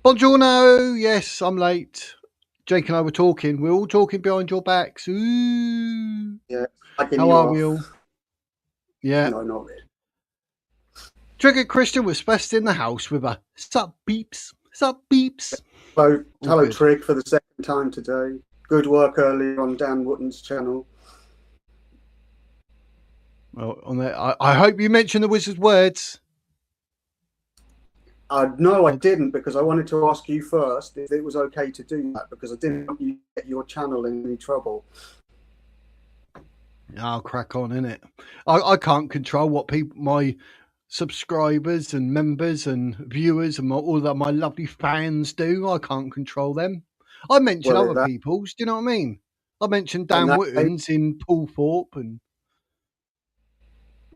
Buongiorno. Yes, I'm late. Jake and I were talking. We're all talking behind your backs. Ooh. Yeah. How are we all? Yeah. No, not really. Trigger Christian was best in the house with a sup beeps. Sup beeps. Hello, good. Trig, for the second time today. Good work earlier on Dan Wotton's channel. Well, on that, I hope you mentioned the wizard's words. No, I didn't, because I wanted to ask you first if it was okay to do that, because I didn't want you to get your channel in any trouble. I'll crack on, innit? I can't control what my subscribers and members and viewers and all that my lovely fans do. I can't control them. I mention other people's. Do you know what I mean? I mentioned Dan Wotton's in Paulthorpe and.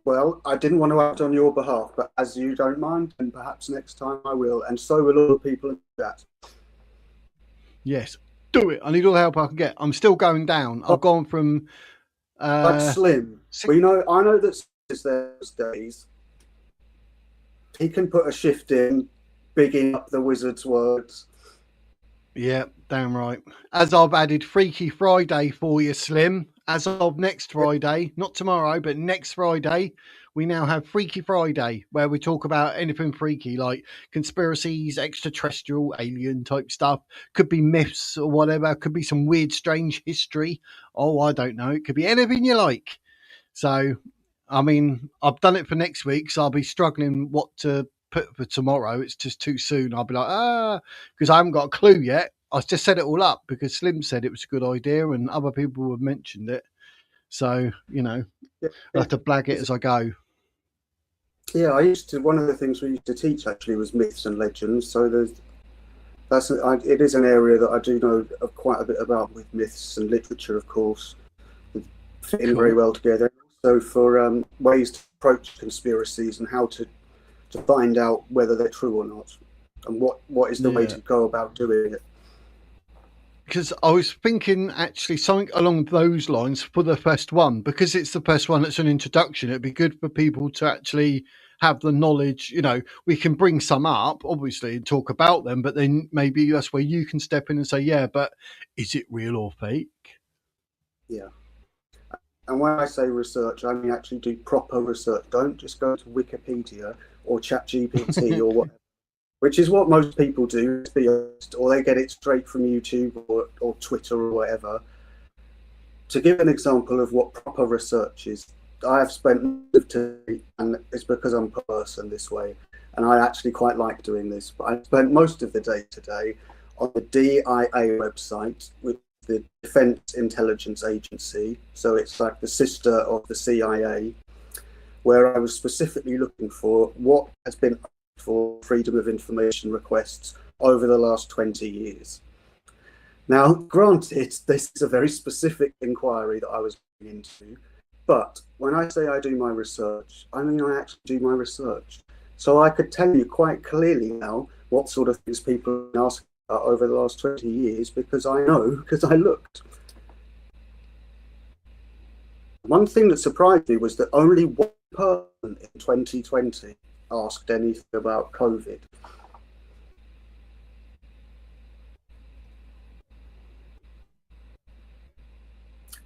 Well, I didn't want to act on your behalf, but as you don't mind, and perhaps next time I will, and so will all the people in that. Yes, do it. I need all the help I can get. I'm still going down. I've gone from. Like Slim. I know that there's days. He can put a shift in, bigging up the wizard's words. Yeah, damn right. As I've added Freaky Friday for you, Slim. As of next Friday, not tomorrow, but next Friday, we now have Freaky Friday, where we talk about anything freaky, like conspiracies, extraterrestrial, alien type stuff. Could be myths or whatever. Could be some weird, strange history. Oh, I don't know. It could be anything you like. So, I mean, I've done it for next week, so I'll be struggling what to put for tomorrow. It's just too soon. I'll be like, because I haven't got a clue yet. I just set it all up because Slim said it was a good idea and other people have mentioned it. So, I'll have to blag it as I go. Yeah, one of the things we used to teach actually was myths and legends. So it is an area that I do know quite a bit about, with myths and literature, of course, fitting very well together. So for ways to approach conspiracies and how to find out whether they're true or not, and what is the way to go about doing it. Because I was thinking actually something along those lines for the first one, because it's the first one that's an introduction. It'd be good for people to actually have the knowledge. We can bring some up, obviously, and talk about them, but then maybe that's where you can step in and say, yeah, but is it real or fake? Yeah. And when I say research, I mean actually do proper research. Don't just go to Wikipedia or ChatGPT or whatever, which is what most people do, to be honest, or they get it straight from YouTube or Twitter or whatever. To give an example of what proper research is, I have spent most of today, and it's because I'm a person this way, and I actually quite like doing this, but I spent most of the day today on the DIA website, which is the Defense Intelligence Agency, so it's like the sister of the CIA, where I was specifically looking for what has been for freedom of information requests over the last 20 years. Now, granted, this is a very specific inquiry that I was going into, but when I say I do my research, I mean I actually do my research. So I could tell you quite clearly now what sort of things people have been asking about over the last 20 years, because I know, because I looked. One thing that surprised me was that only one person in 2020 asked anything about COVID.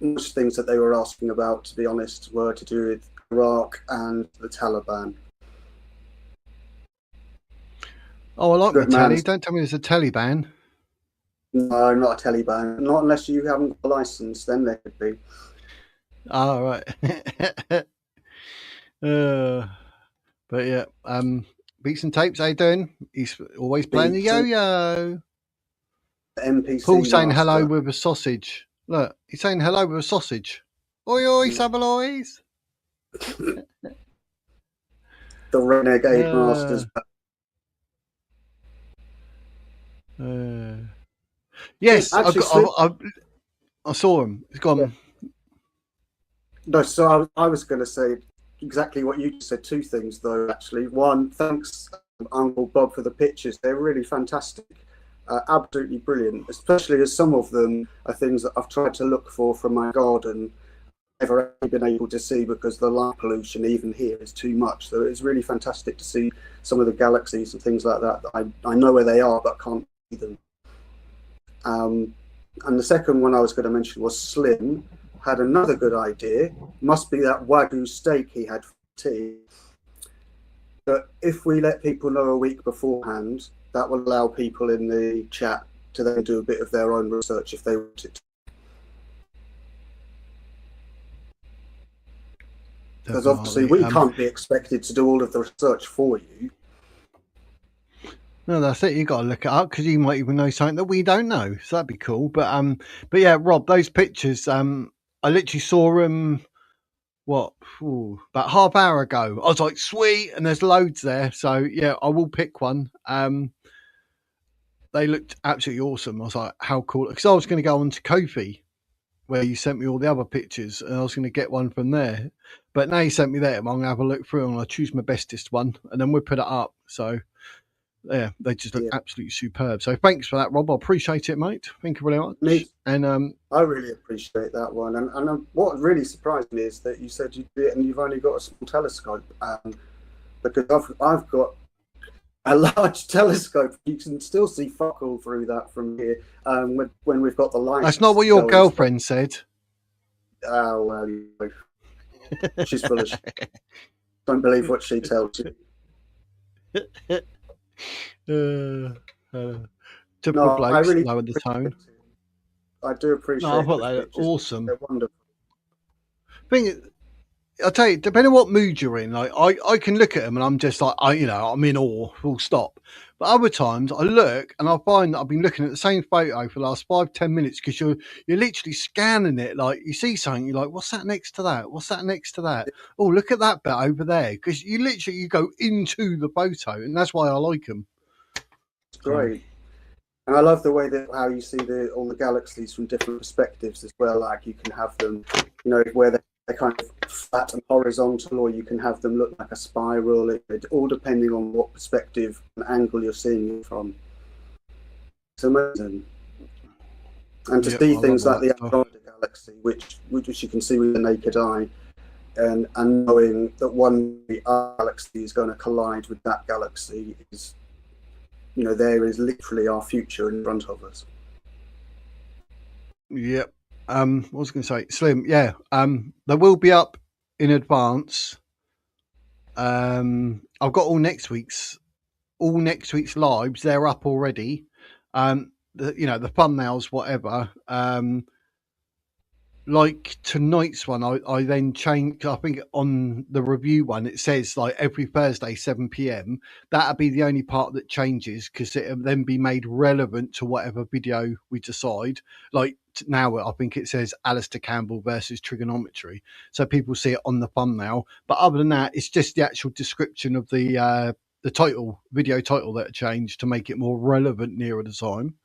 Most things that they were asking about, to be honest, were to do with Iraq and the Taliban. Oh, I like my telly. Don't tell me there's a Taliban. No, not a Taliban. Not unless you haven't got a license, then there could be. Oh, right. But yeah, Beats and Tapes, how you doing? He's always playing the yo-yo. NPC Paul's saying hello with a sausage. Look, he's saying hello with a sausage. Oi, oi, Sabaloys. The Renegade Masters. Yes, actually, I saw him. He's gone. Yeah. No, so I was going to say exactly what you said. Two things, though, actually. One, thanks, Uncle Bob, for the pictures. They're really fantastic. Absolutely brilliant, especially as some of them are things that I've tried to look for from my garden never been able to see because the light pollution even here is too much. So it's really fantastic to see some of the galaxies and things like that. I know where they are, but can't see them. And the second one I was going to mention was Slim had another good idea. Must be that Wagyu steak he had for tea. But if we let people know a week beforehand, that will allow people in the chat to then do a bit of their own research if they wanted to. Because obviously we can't be expected to do all of the research for you. No, that's it. You got to look it up because you might even know something that we don't know. So that'd be cool. But yeah, Rob, those pictures, I literally saw them. About half hour ago. I was like, sweet, and there's loads there. So yeah, I will pick one. They looked absolutely awesome. I was like, how cool? Because I was going to go on to Kofi, where you sent me all the other pictures, and I was going to get one from there. But now you sent me there, I'm going to have a look through and I'll choose my bestest one, and then we'll put it up. So yeah, they just look absolutely superb. So thanks for that, Rob. I appreciate it, mate. Thank you very much. And I really appreciate that one. And what really surprised me is that you said you do it and you've only got a small telescope. Because I've got a large telescope. You can still see fuck all through that from here. When we've got the light. That's not what your girlfriend said. Oh well, she's full of shit. Don't believe what she tells you. Typical blokes, I really lower the tone. I do appreciate. No, I thought they were awesome. They're wonderful. I'll tell you, depending on what mood you're in, like I can look at them and I'm just like, I'm in awe, full stop. But other times I look and I find that I've been looking at the same photo for the last 5-10 minutes because you're literally scanning it. Like you see something, you're like, what's that next to that? What's that next to that? Oh, look at that bit over there. Because you go into the photo, and that's why I like them. It's great. And I love the way that how you see all the galaxies from different perspectives as well. Like you can have them, where they're kind of flat and horizontal, or you can have them look like a spiral. It all depending on what perspective and angle you're seeing it from. It's amazing. And to see things like the Andromeda galaxy, which you can see with the naked eye, and knowing that one galaxy is going to collide with that galaxy is, there is literally our future in front of us. Yep. What was I going to say? Slim, yeah. They will be up in advance. I've got all next week's lives. They're up already. The thumbnails, whatever. Like tonight's one, I then changed. I think on the review one, it says like every Thursday 7 p.m. That'll be the only part that changes because it'll then be made relevant to whatever video we decide. Like now, I think it says Alastair Campbell versus TRIGGERnometry, so people see it on the thumbnail. But other than that, it's just the actual description of the video title that changed to make it more relevant nearer the time.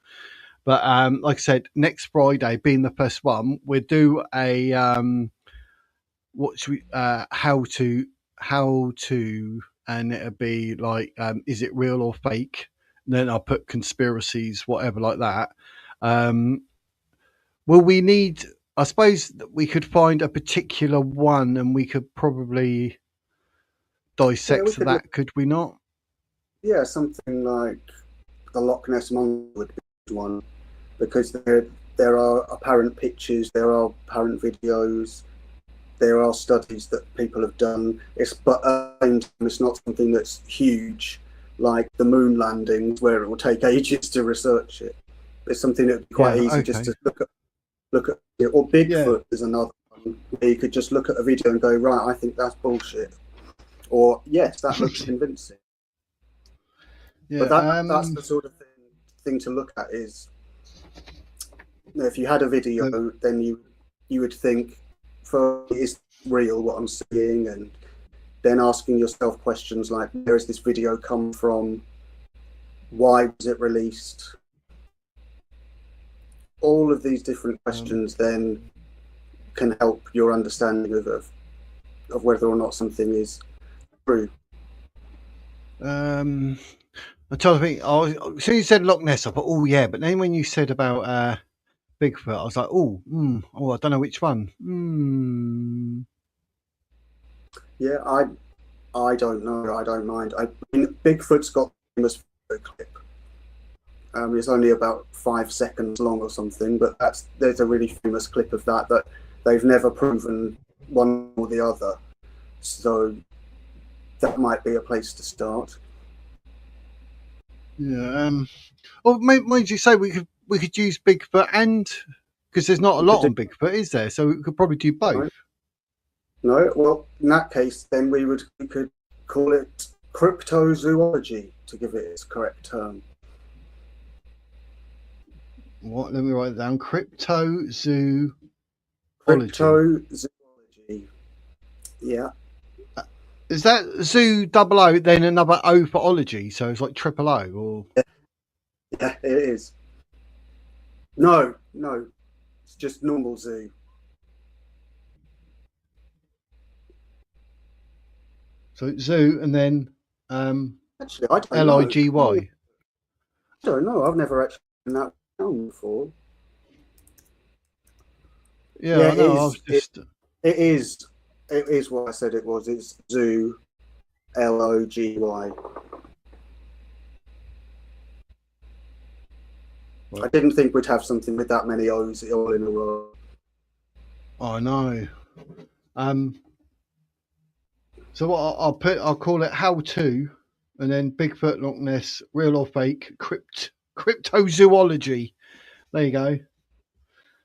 But like I said, next Friday being the first one, we'll do a how to, and it'll be like, is it real or fake? And then I'll put conspiracies, whatever like that. Will we need? I suppose that we could find a particular one, and we could probably dissect that. Could we not? Yeah, something like the Loch Ness Monster would be one. Because there are apparent pictures, there are apparent videos, there are studies that people have done. It's not something that's huge, like the moon landings, where it will take ages to research it. It's something that would be quite easy just to look at it. Or Bigfoot is another one where you could just look at a video and go, right, I think that's bullshit, or yes, that looks convincing. But that's the sort of thing to look at is. If you had a video, then you would think, is real what I'm seeing? And then asking yourself questions like, where has this video come from? Why was it released? All of these different questions then can help your understanding of whether or not something is true. I'm trying to think. As soon as you said Loch Ness, I thought, oh yeah. But then when you said about Bigfoot. I was like, oh, I don't know which one. Yeah, I don't know. I don't mind. I mean, Bigfoot's got famous clip. It's only about 5 seconds long or something, but there's a really famous clip of that they've never proven one or the other. So that might be a place to start. Yeah. Or might you say we could use Bigfoot, and because there's not a lot on Bigfoot, is there? So we could probably do both. No, well, in that case, then we could call it cryptozoology to give it its correct term. What? Let me write it down. Cryptozoology. Cryptozoology. Yeah. Is that zoo double O then another O for ology? So it's like triple O, or yeah, it is. No, it's just normal zoo. So zoo and then actually, I don't Ligy. I don't know. I've never actually been that down before. Yeah, it is what I said it was. It's zoo, Logy. Right. I didn't think we'd have something with that many O's all in a row. I know. So what I'll call it how to, and then Bigfoot, Loch Ness, real or fake, cryptozoology. There you go.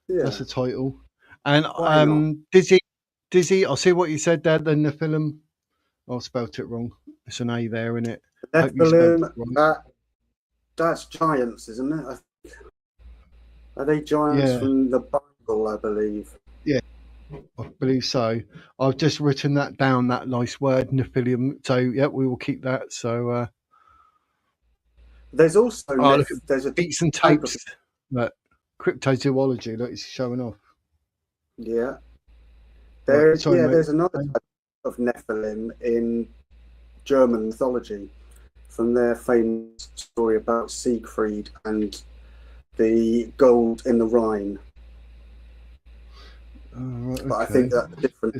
Yeah. That's the title. And Dizzy, I'll see what you said there. Then the film, I spelt it wrong. It's an A there, isn't it? That's giants, isn't it? I think. Are they giants from the Bible? I believe. Yeah, I believe so. I've just written that down. That nice word, Nephilim. So yeah, we will keep that. So there's also there's a beats and tapes that cryptozoology that is showing off. Yeah. There's another type of Nephilim in German mythology from their famous story about Siegfried and the gold in the Rhine. Right, okay. But I think that's different.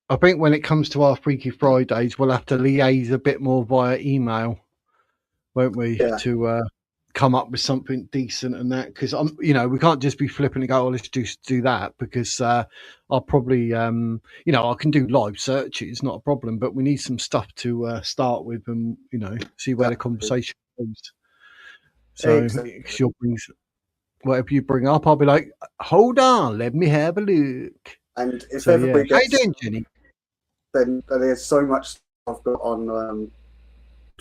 I think when it comes to our Freaky Fridays, we'll have to liaise a bit more via email, won't we? Yeah. To come up with something decent and that, because we can't just be flipping and go, let's do that, because I'll probably I can do live searches, not a problem, but we need some stuff to start with and see where the conversation goes. So she'll bring whatever you bring up, I'll be like, hold on, let me have a look. And if everybody gets, how you doing, Jenny? Then there's so much I've got on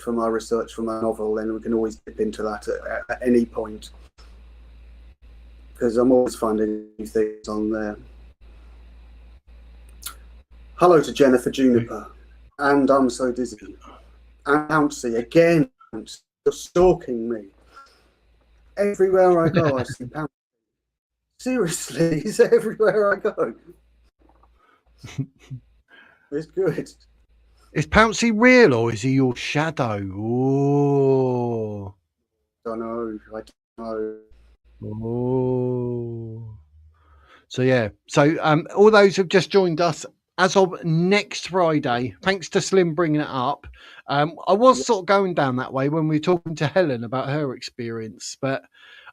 for my research for my novel, then we can always dip into that at any point, because I'm always finding new things on there. Hello to Jennifer Juniper, and I'm so dizzy. And Pouncy again, you're stalking me. Everywhere I go, I see Pouncy. Seriously, he's everywhere I go. It's good. Is Pouncy real or is he your shadow? Oh, I don't know. Oh. So yeah. So all those who've just joined us, as of next Friday, thanks to Slim bringing it up. I was sort of going down that way when we were talking to Helen about her experience, but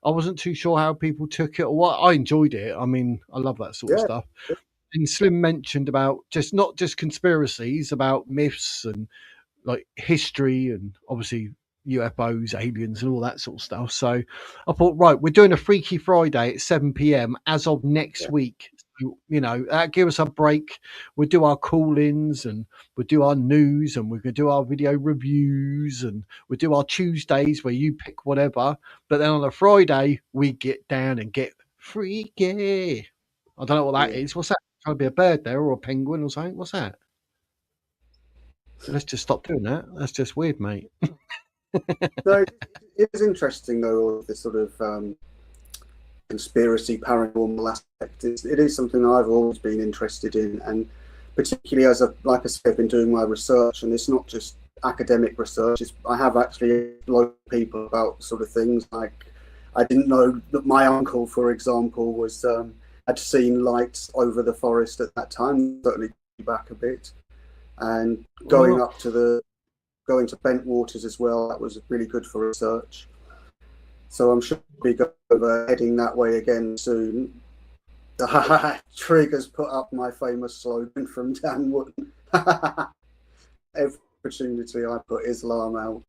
I wasn't too sure how people took it or what. I enjoyed it. I mean, I love that sort of stuff. And Slim mentioned about not just conspiracies, about myths and like history and obviously UFOs, aliens and all that sort of stuff. So I thought, right, we're doing a Freaky Friday at 7 p.m. as of next week. So, that give us a break. We'll do our call-ins and we'll do our news and we're going to do our video reviews and we'll do our Tuesdays where you pick whatever. But then on a Friday, we get down and get freaky. I don't know what that is. What's that? Trying to be a bird there or a penguin or something? What's that? Let's just stop doing that. That's just weird, mate. No, it is interesting though, all of this sort of conspiracy, paranormal aspect. It is something I've always been interested in, and particularly as like I said, I've been doing my research, and it's not just academic research. I have actually loads of people about sort of things. Like, I didn't know that my uncle, for example, was had seen lights over the forest at that time. Certainly back a bit, and going to Bentwaters as well. That was really good for research. So I'm sure we'll be heading that way again soon. Triggers put up my famous slogan from Dan Wood. Every opportunity I put Islam out.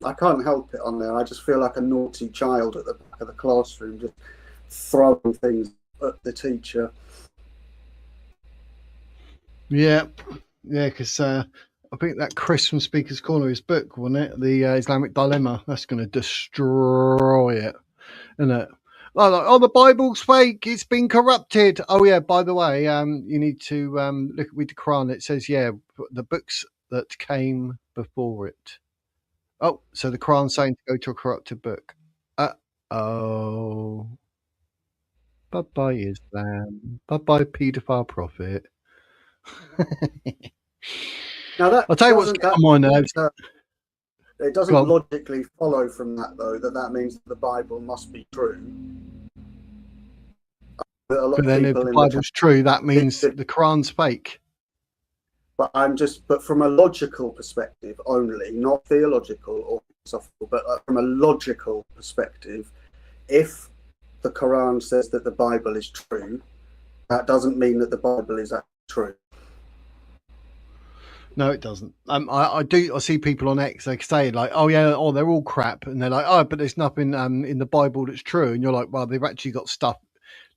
I can't help it on there. I just feel like a naughty child at the back of the classroom, just throwing things at the teacher. Yeah, because I think that Chris from Speaker's Corner, his book, wasn't it? The Islamic Dilemma. That's going to destroy it, isn't it? Oh, the Bible's fake. It's been corrupted. Oh, yeah, by the way, you need to look with the Quran. It says, the books that came before it. Oh, so the Quran's saying to go to a corrupted book. Oh. Bye-bye, Islam. Bye-bye, paedophile prophet. Now that I'll tell you what's getting on my nerves. It doesn't logically follow from that, though, that means that the Bible must be true. But then if the Bible's true, that means the Quran's fake. But from a logical perspective only, not theological or philosophical, but from a logical perspective, if the Quran says that the Bible is true, that doesn't mean that the Bible is actually true. No, it doesn't. I see people on X, they say like, they're all crap, and they're like, but there's nothing in the Bible that's true, and you're like, well, they've actually got stuff,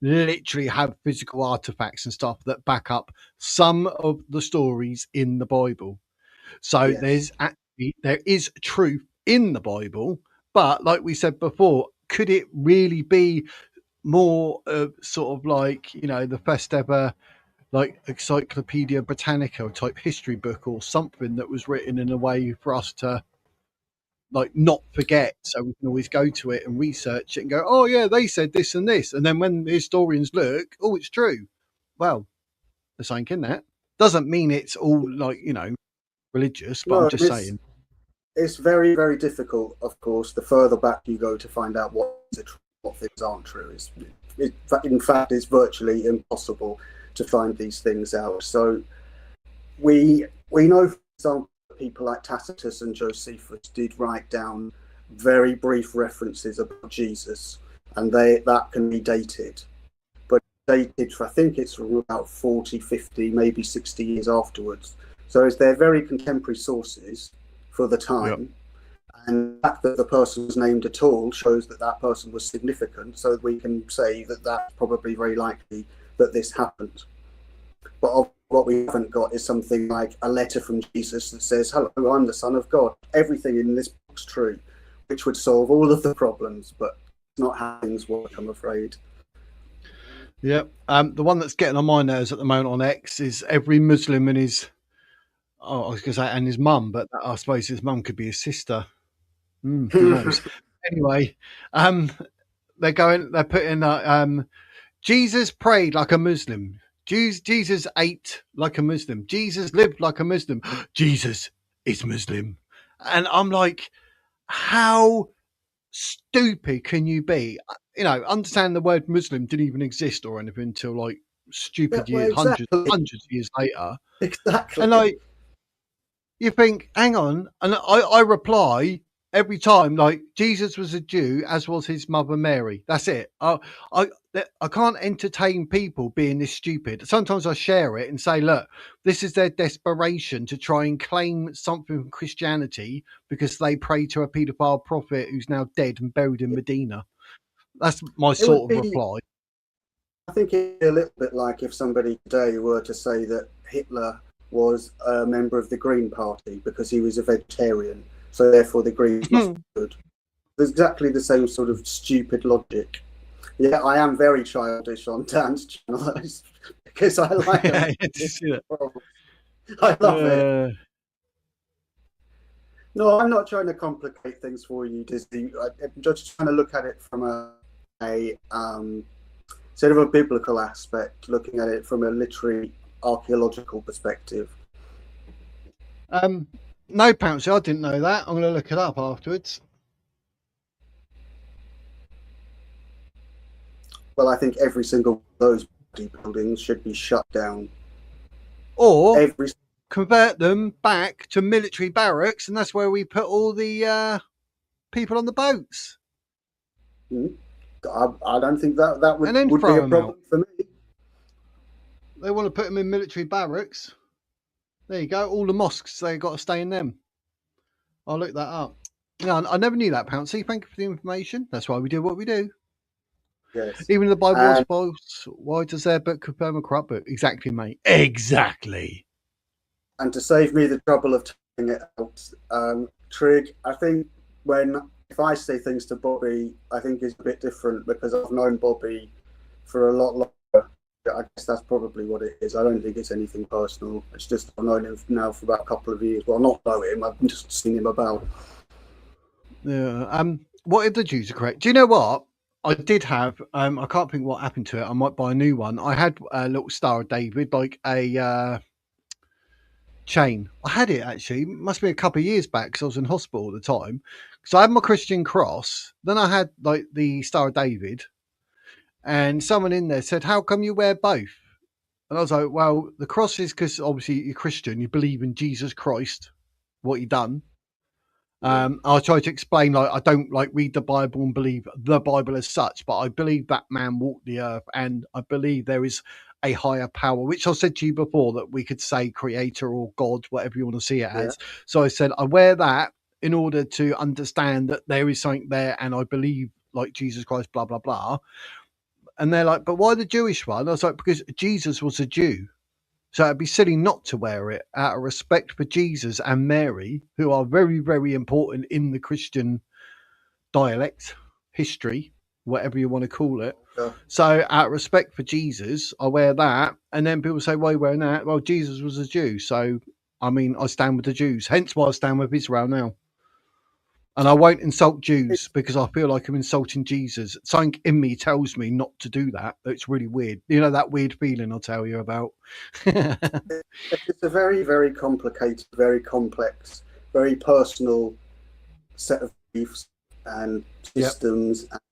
literally have physical artifacts and stuff that back up some of the stories in the Bible. So yes. There is truth in the Bible, but like we said before, could it really be more sort of like, the first ever like Encyclopedia Britannica type history book or something that was written in a way for us to like not forget, so we can always go to it and research it and go, they said this and this, and then when the historians look, it's true. Well, there's something in that. Doesn't mean it's all like religious, but I'm just saying. It's very, very difficult, of course, the further back you go to find out what things aren't true. In fact, it's virtually impossible to find these things out. So we know, for example, people like Tacitus and Josephus did write down very brief references about Jesus, and that can be dated. But dated for, I think it's from about 40, 50, maybe 60 years afterwards. So they're very contemporary sources for the time. Yep. And the fact that the person was named at all shows that person was significant, so we can say that that's probably very likely that this happened. But what we haven't got is something like a letter from Jesus that says, "Hello, I'm the Son of God. Everything in this book's true," which would solve all of the problems, but it's not how things work, I'm afraid. Yeah. The one that's getting on my nerves at the moment on X is every Muslim and his, I was going to say, and his mum, but I suppose his mum could be his sister. Who knows? Anyway, they're putting Jesus prayed like a Muslim. Jesus ate like a Muslim. Jesus lived like a Muslim. Jesus is Muslim. And I'm like, how stupid can you be? Understand the word Muslim didn't even exist or anything until like stupid years, exactly. hundreds of years later. Exactly. And you think, hang on, and I reply every time, like, Jesus was a Jew, as was his mother Mary. That's it. I can't entertain people being this stupid. Sometimes I share it and say, look, this is their desperation to try and claim something from Christianity because they pray to a paedophile prophet who's now dead and buried in Medina. That's my sort of reply. I think it's a little bit like if somebody today were to say that Hitler was a member of the Green Party because he was a vegetarian, so therefore the Greens must be good. There's exactly the same sort of stupid logic. Yeah, I am very childish on Dan's channel because I like it. I love it. No, I'm not trying to complicate things for you, Disney. I'm just trying to look at it from a sort of a biblical aspect, looking at it from a literary archaeological perspective. No, Pouncy, I didn't know that. I'm going to look it up afterwards. Well, I think every single one of those buildings should be shut down. Or Every convert them back to military barracks, and that's where we put all the people on the boats. I don't think that And then would throw be a them problem out. for me. They want to put them in military barracks. There you go. All the mosques, they've got to stay in them. I'll look that up. No, I never knew that, Pouncy. Thank you for the information. That's why we do what we do. Yes. Even the Bible was And, false. Why does their book confirm a corrupt book? Exactly, mate. Exactly. and to save me the trouble of taking it out, Trig, I think if I say things to Bobby, I think it's a bit different because I've known Bobby for a lot longer. I guess that's probably what it is. I don't think it's anything personal. It's just I've known him now for about a couple of years. Well, not know him. I've just seen him about. Yeah. What if the Jews are correct? Do you know what? I did have. I can't think what happened to it. I might buy a new one. I had a little Star of David, like a chain. I had it actually. Must be a couple of years back because I was in hospital at the time. So I had my Christian cross. Then I had like the Star of David, and someone in there said, "How come you wear both?" And I was like, "Well, the cross is because obviously you're Christian. You believe in Jesus Christ, what he done." I try to explain, like, I don't like read the Bible and believe the Bible as such, but I believe that man walked the earth, and I believe there is a higher power, which I said to you before that we could say creator or God, whatever you want to see it as. So I said I wear that in order to understand that there is something there, and I believe like Jesus Christ, blah blah blah. And they're like, "But why the Jewish one?" I was like, "Because Jesus was a Jew." So it'd be silly not to wear it out of respect for Jesus and Mary, who are very, very important in the Christian dialect, history, whatever you want to call it. Yeah. So out of respect for Jesus, I wear that. And then people say, "Why are you wearing that?" Well, Jesus was a Jew. So, I mean, I stand with the Jews. Hence why I stand with Israel now. And I won't insult Jews because I feel like I'm insulting Jesus. Something in me tells me not to do that. It's really weird. You know, that weird feeling I'll tell you about. It's a very, very complicated, very complex, very personal set of beliefs and systems. Yep.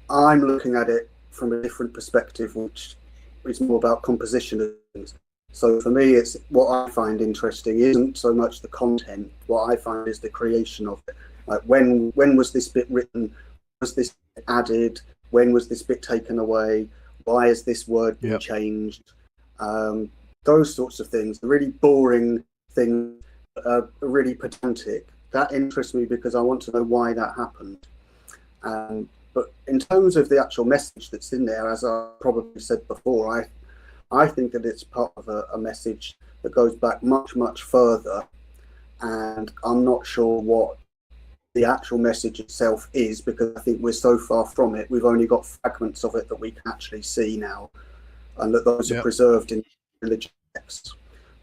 And I'm looking at it from a different perspective, which is more about composition of things. So for me, it's what I find interesting isn't so much the content. What I find is the creation of it. Like when was this bit written? Was this added? When was this bit taken away? Why has this word been changed? Those sorts of things, the really boring things, really pedantic. That interests me because I want to know why that happened. But in terms of the actual message that's in there, as I probably said before, I think that it's part of a message that goes back much, much further. And I'm not sure what the actual message itself is because I think we're so far from it. We've only got fragments of it that we can actually see now, and that those are preserved in religious texts.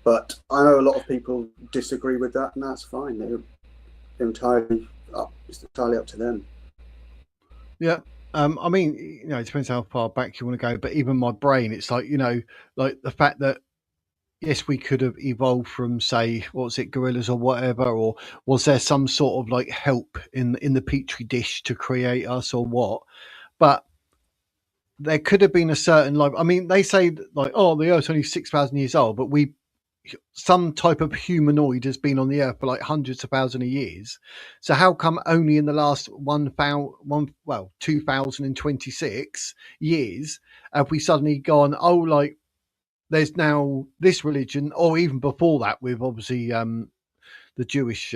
But I know a lot of people disagree with that, and that's fine. They're entirely it's entirely up to them. Yeah. I mean, you know, it depends how far back you want to go, but even my brain, it's like, you know, like the fact that, yes, we could have evolved from, say, what was it, gorillas or whatever, or was there some sort of like help in the petri dish to create us or what? But there could have been a certain life. I mean, they say like, oh, the Earth's only 6,000 years old, but some type of humanoid has been on the earth for like hundreds of thousands of years. So how come only in the last 2026 years have we suddenly gone, oh, like there's now this religion, or even before that with obviously the Jewish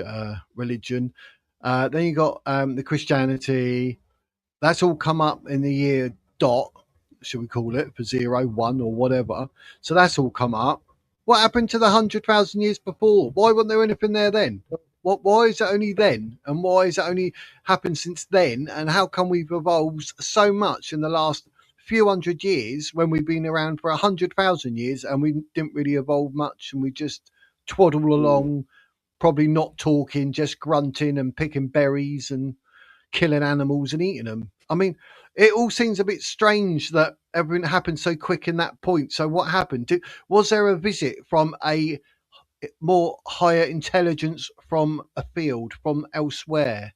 religion. Then you got the Christianity. That's all come up in the year dot, should we call it, for 0, 1 or whatever. So that's all come up. What happened to the 100,000 years before? Why wasn't there anything there then? Why is it only then? And why is it only happened since then? And how come we've evolved so much in the last few hundred years when we've been around for 100,000 years and we didn't really evolve much and we just twaddle along, probably not talking, just grunting and picking berries and killing animals and eating them? I mean, it all seems a bit strange that everything happened so quick in that point. So what happened? Was there a visit from a more higher intelligence from a field, from elsewhere?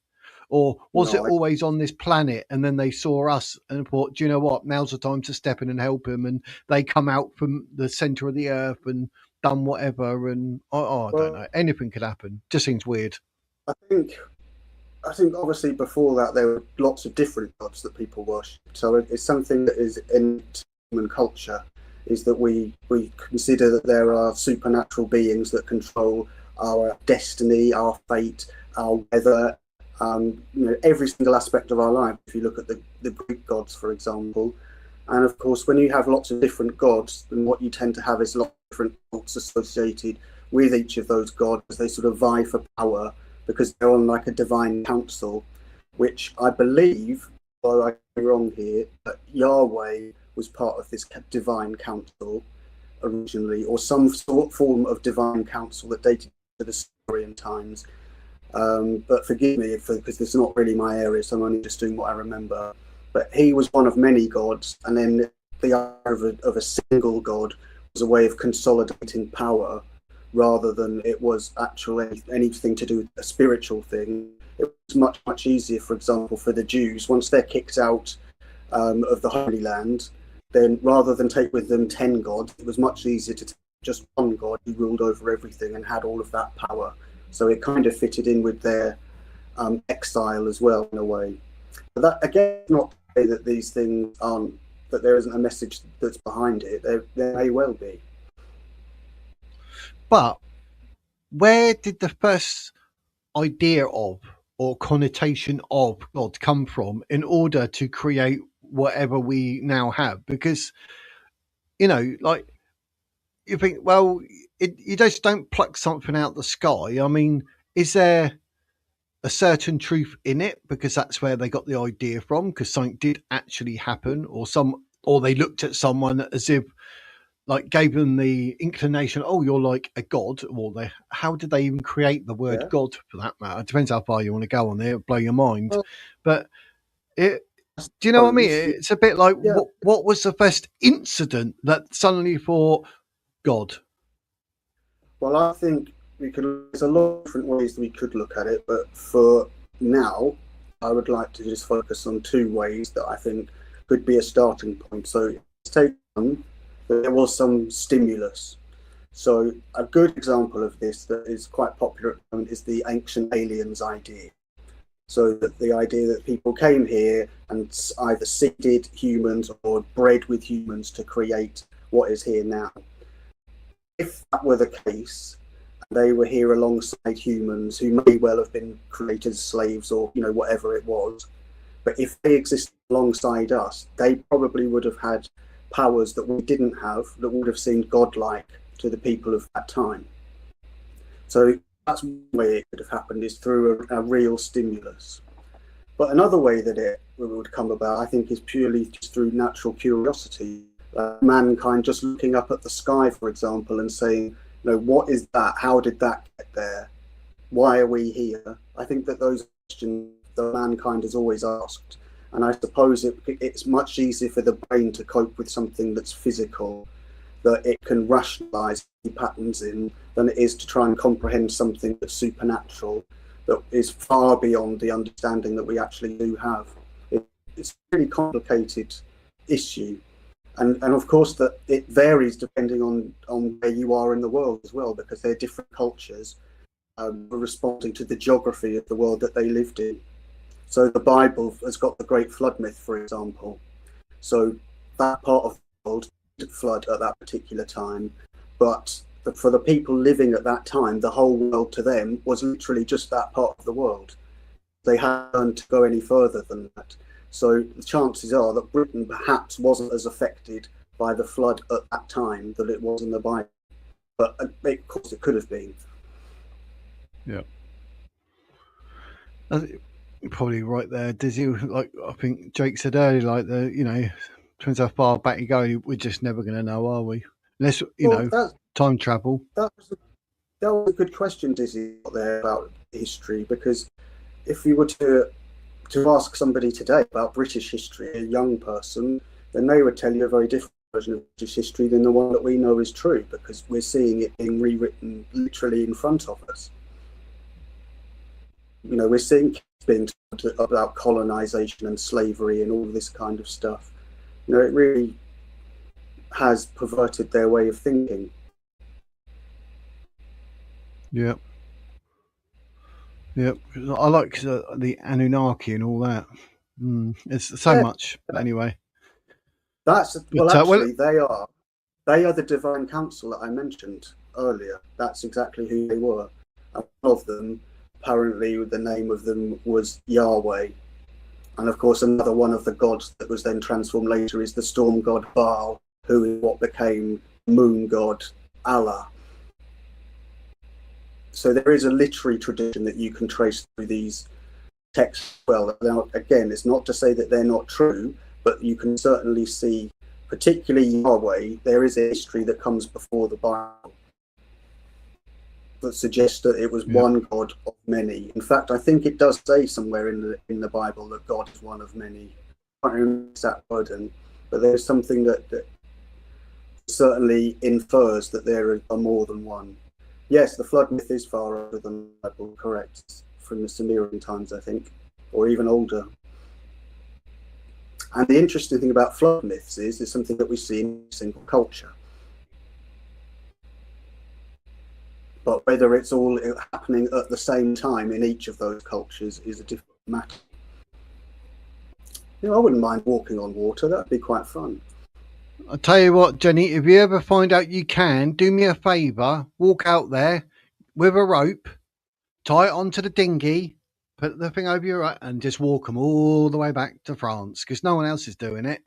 Or was it No, always on this planet and then they saw us and thought, do you know what, now's the time to step in and help him, and they come out from the center of the earth and done whatever, and I don't well, know, anything could happen. Just seems weird. I think I think obviously before that there were lots of different gods that people worshipped. So it's something that is in human culture, is that we consider that there are supernatural beings that control our destiny, our fate, our weather, every single aspect of our life. If you look at the Greek gods, for example, and of course, when you have lots of different gods, then what you tend to have is lots of different cults associated with each of those gods. They sort of vie for power because they're on like a divine council, which I believe, although I could be wrong here, that Yahweh was part of this divine council originally, or some sort form of divine council that dated to the Sumerian times. But forgive me because this is not really my area, so I'm only just doing what I remember. But he was one of many gods, and then the idea of a single god was a way of consolidating power rather than it was actually anything to do with a spiritual thing. It was much, much easier, for example, for the Jews, once they're kicked out of the Holy Land, then rather than take with them 10 gods, it was much easier to take just one god who ruled over everything and had all of that power. So it kind of fitted in with their exile as well, in a way. But that, again, not to say that these things aren't, that there isn't a message that's behind it. There may well be. But where did the first idea of or connotation of God come from in order to create whatever we now have? Because, like, you think, well, you just don't pluck something out the sky. I mean, is there a certain truth in it because that's where they got the idea from, because something did actually happen, or they looked at someone as if like gave them the inclination, oh, you're like a god, or how did they even create the word Yeah. god for that matter? It depends how far you want to go on there, it'll blow your mind. Well, But it, I do you know what I mean? suppose, It's a bit like yeah. what was the first incident that suddenly thought God? Well, I think there's a lot of different ways that we could look at it, but for now, I would like to just focus on two ways that I think could be a starting point. So let's take one, that there was some stimulus. So a good example of this that is quite popular at the moment is the ancient aliens idea. So that the idea that people came here and either seeded humans or bred with humans to create what is here now. If that were the case, they were here alongside humans who may well have been created as slaves or whatever it was, but if they existed alongside us, they probably would have had powers that we didn't have, that would have seemed godlike to the people of that time. So that's one way it could have happened, is through a real stimulus. But another way that it would come about, I think, is purely just through natural curiosity. Mankind just looking up at the sky, for example, and saying, what is that? How did that get there? Why are we here? I think that those questions that mankind has always asked. And I suppose it's much easier for the brain to cope with something that's physical, that it can rationalize patterns in, than it is to try and comprehend something that's supernatural, that is far beyond the understanding that we actually do have. It's a really complicated issue. And of course that it varies depending on where you are in the world as well, because there are different cultures responding to the geography of the world that they lived in. So the Bible has got the Great Flood myth, for example. So that part of the world did flood at that particular time, but for the people living at that time, the whole world to them was literally just that part of the world. They hadn't to go any further than that. So the chances are that Britain perhaps wasn't as affected by the flood at that time that it was in the Bible. But of course it could have been. Yeah. Probably right there, Dizzy. Like I think Jake said earlier, like depends how far back you go, we're just never going to know, are we? Unless, time travel. That was a good question, Dizzy, there about history, because if you were to ask somebody today about British history, a young person, then they would tell you a very different version of British history than the one that we know is true, because we're seeing it being rewritten literally in front of us. You know, we're seeing kids being taught about colonization and slavery and all this kind of stuff. You know, it really has perverted their way of thinking. Yep. Yep. I like the Anunnaki and all that. It's so much. But anyway. Actually, they are the divine council that I mentioned earlier. That's exactly who they were. And one of them, apparently, the name of them was Yahweh. And of course, another one of the gods that was then transformed later is the storm god Baal, who is what became moon god Allah. So there is a literary tradition that you can trace through these texts. Well, now, again, it's not to say that they're not true, but you can certainly see, particularly Yahweh, there is a history that comes before the Bible that suggests that it was one God of many. In fact, I think it does say somewhere in the Bible that God is one of many. I don't remember that wording, but there's something that certainly infers that there are more than one. Yes, the flood myth is far older than the Bible, correct? It's from the Sumerian times, I think, or even older. And the interesting thing about flood myths is it's something that we see in a single culture. But whether it's all happening at the same time in each of those cultures is a different matter. You know, I wouldn't mind walking on water. That'd be quite fun. I'll tell you what, Jenny, if you ever find out you can, do me a favour, walk out there with a rope, tie it onto the dinghy, put the thing over your right, and just walk them all the way back to France, because no one else is doing it.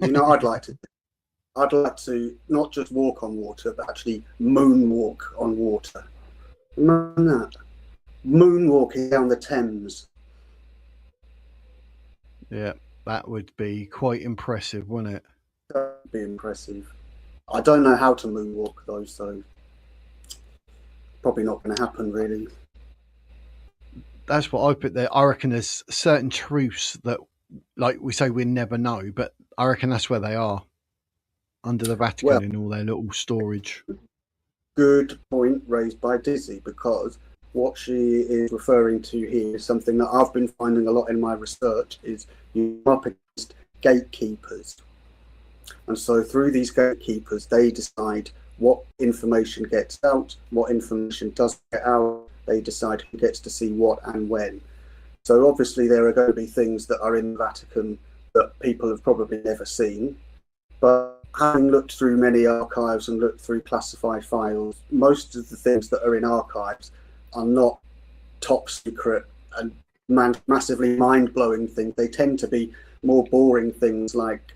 You know, I'd like to not just walk on water, but actually moonwalk on water. Imagine that. Moonwalking down the Thames. Yeah, that would be quite impressive, wouldn't it? That would be impressive. I don't know how to moonwalk though, so probably not going to happen, really. That's what I put there. I reckon there's certain truths that, like we say, we never know, but I reckon that's where they are, under the Vatican in all their little storage. Good point raised by Dizzy, because what she is referring to here is something that I've been finding a lot in my research, is you up against gatekeepers. And so through these gatekeepers, they decide what information gets out, what information doesn't get out. They decide who gets to see what and when. So obviously there are going to be things that are in the Vatican that people have probably never seen. But having looked through many archives and looked through classified files, most of the things that are in archives are not top secret and massively mind-blowing things. They tend to be more boring things like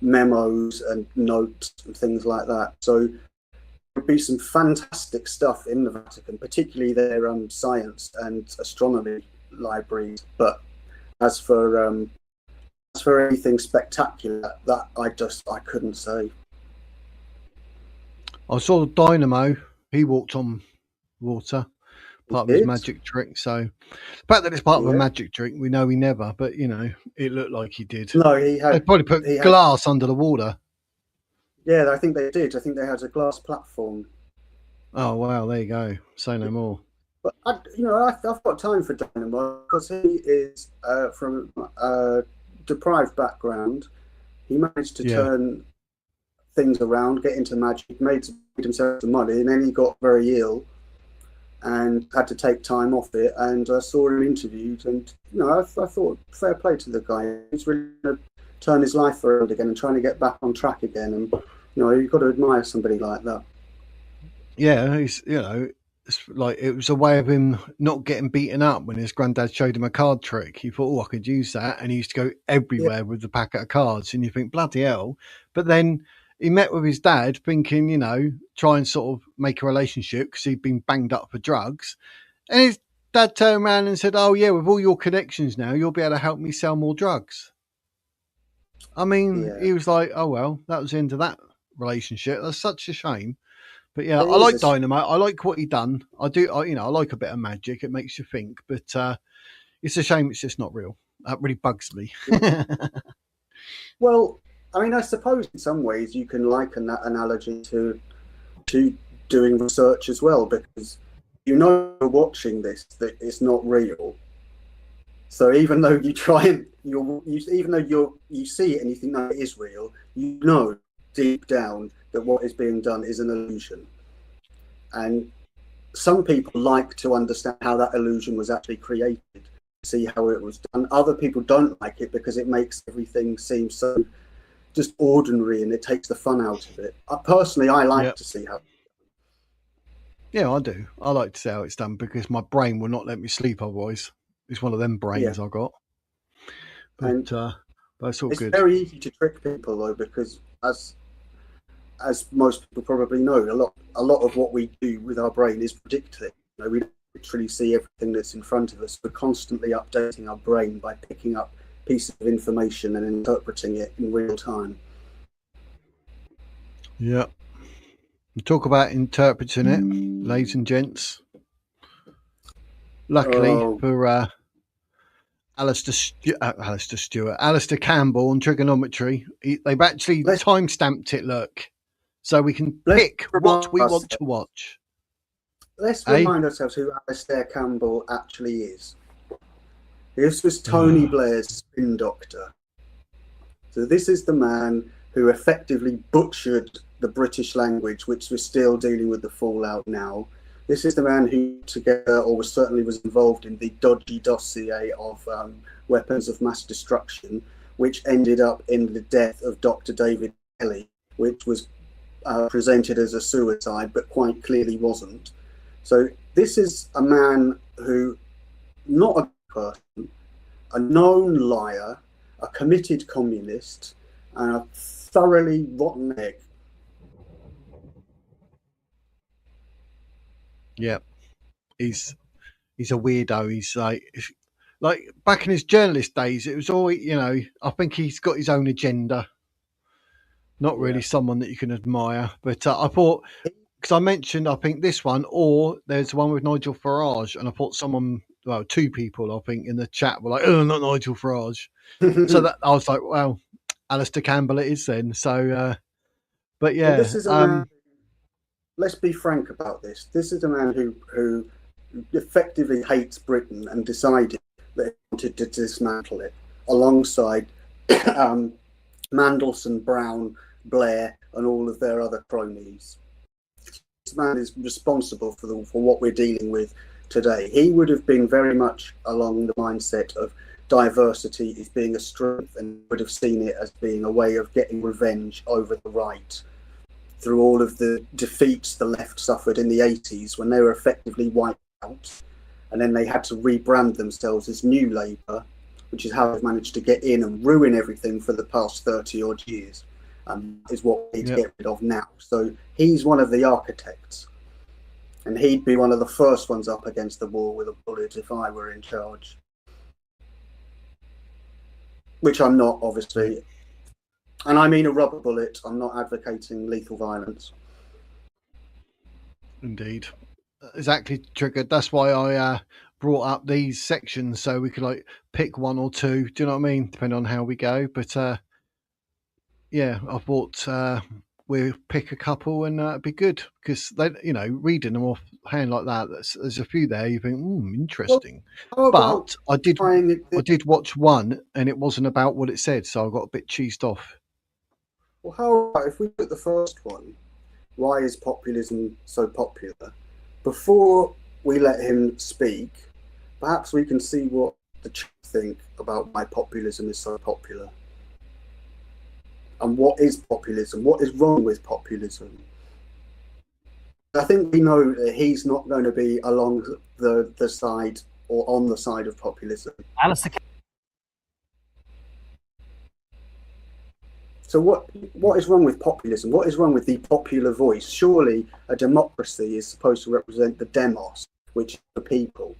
memos and notes and things like that. So there would be some fantastic stuff in the Vatican, particularly their science and astronomy libraries. But as for anything spectacular, that I couldn't say. I saw Dynamo. He walked on water, part of his magic trick. So the fact that it's part of a magic trick, we know he never. But you know, it looked like he did. No, he had. They probably put glass under the water. Yeah, I think they did. I think they had a glass platform. Oh wow, there you go. Say no more. But I've got time for Dynamo, because he is from a deprived background. He managed to turn things around, get into magic, made himself some money, and then he got very ill and had to take time off it. And I saw him interviewed, and I thought fair play to the guy. He's really going to turn his life around again and trying to get back on track again. And you've got to admire somebody like that. Yeah, he's it's like it was a way of him not getting beaten up when his granddad showed him a card trick. He thought, I could use that, and he used to go everywhere with the packet of cards. And you think, bloody hell! But then he met with his dad, thinking, try and sort of make a relationship because he'd been banged up for drugs. And his dad turned around and said, "Oh yeah, with all your connections now, you'll be able to help me sell more drugs." I mean, he was like, "Oh well, that was the end of that relationship. That's such a shame." But yeah, I like Dynamite. I like what he done. I do. I like a bit of magic. It makes you think. But it's a shame it's just not real. That really bugs me. Well, I mean, I suppose in some ways you can liken that analogy to doing research as well, because you know watching this that it's not real. So even though you try and even though you see it and you think no, it is real, you know deep down that what is being done is an illusion. And some people like to understand how that illusion was actually created, see how it was done. Other people don't like it because it makes everything seem so just ordinary and it takes the fun out of it. Personally, I like to see how. Yeah, I do. I like to see how it's done because my brain will not let me sleep otherwise. It's one of them brains I got. But it's all it's good. very easy to trick people though, because as most people probably know, a lot of what we do with our brain is predictive. You know, we don't literally see everything that's in front of us. We're constantly updating our brain by picking up pieces of information and interpreting it in real time. Yeah. Talk about interpreting it, ladies and gents. Luckily for Alastair Campbell on Trigonometry, they've actually time-stamped it, look, so we can pick what we want to watch. Let's remind ourselves who Alastair Campbell actually is. This was Tony Blair's spin doctor. So this is the man who effectively butchered the British language, which we're still dealing with the fallout now. This is the man who together, or certainly was involved in the dodgy dossier of weapons of mass destruction, which ended up in the death of Dr. David Kelly, which was presented as a suicide, but quite clearly wasn't. So this is a man who, not a person, a known liar, a committed communist, and a thoroughly rotten egg. Yeah, he's a weirdo. He's like back in his journalist days, it was always, you know, I think he's got his own agenda. Not really someone that you can admire. But I thought, because I mentioned, I think this one, or there's one with Nigel Farage, and I thought two people, I think, in the chat were like, oh, not Nigel Farage. So that I was like, well, Alastair Campbell it is then. So, but yeah. Well, this is a man, let's be frank about this. This is a man who effectively hates Britain and decided that he wanted to dismantle it alongside Mandelson, Brown, Blair, and all of their other cronies. This man is responsible for what we're dealing with today. He would have been very much along the mindset of diversity is being a strength, and would have seen it as being a way of getting revenge over the right through all of the defeats the left suffered in the 80s when they were effectively wiped out, and then they had to rebrand themselves as New Labour, which is how they've managed to get in and ruin everything for the past 30 odd years, is what we need to get rid of now. So he's one of the architects, and he'd be one of the first ones up against the wall with a bullet if I were in charge. Which I'm not, obviously. And I mean a rubber bullet. I'm not advocating lethal violence. Indeed. Exactly, Triggered. That's why I brought up these sections, so we could like pick one or two. Do you know what I mean? Depending on how we go. But yeah, I thought we'll pick a couple and it'd be good because they, you know, reading them off hand like that. There's a few there. You think, interesting. Well, but I did watch one, and it wasn't about what it said, so I got a bit cheesed off. Well, how about if we look at the first one? Why is populism so popular? Before we let him speak, perhaps we can see what the chat think about why populism is so popular. And what is populism? What is wrong with populism? I think we know that he's not going to be along the side or on the side of populism. Alastair. So what is wrong with populism? What is wrong with the popular voice? Surely a democracy is supposed to represent the demos, which is the people.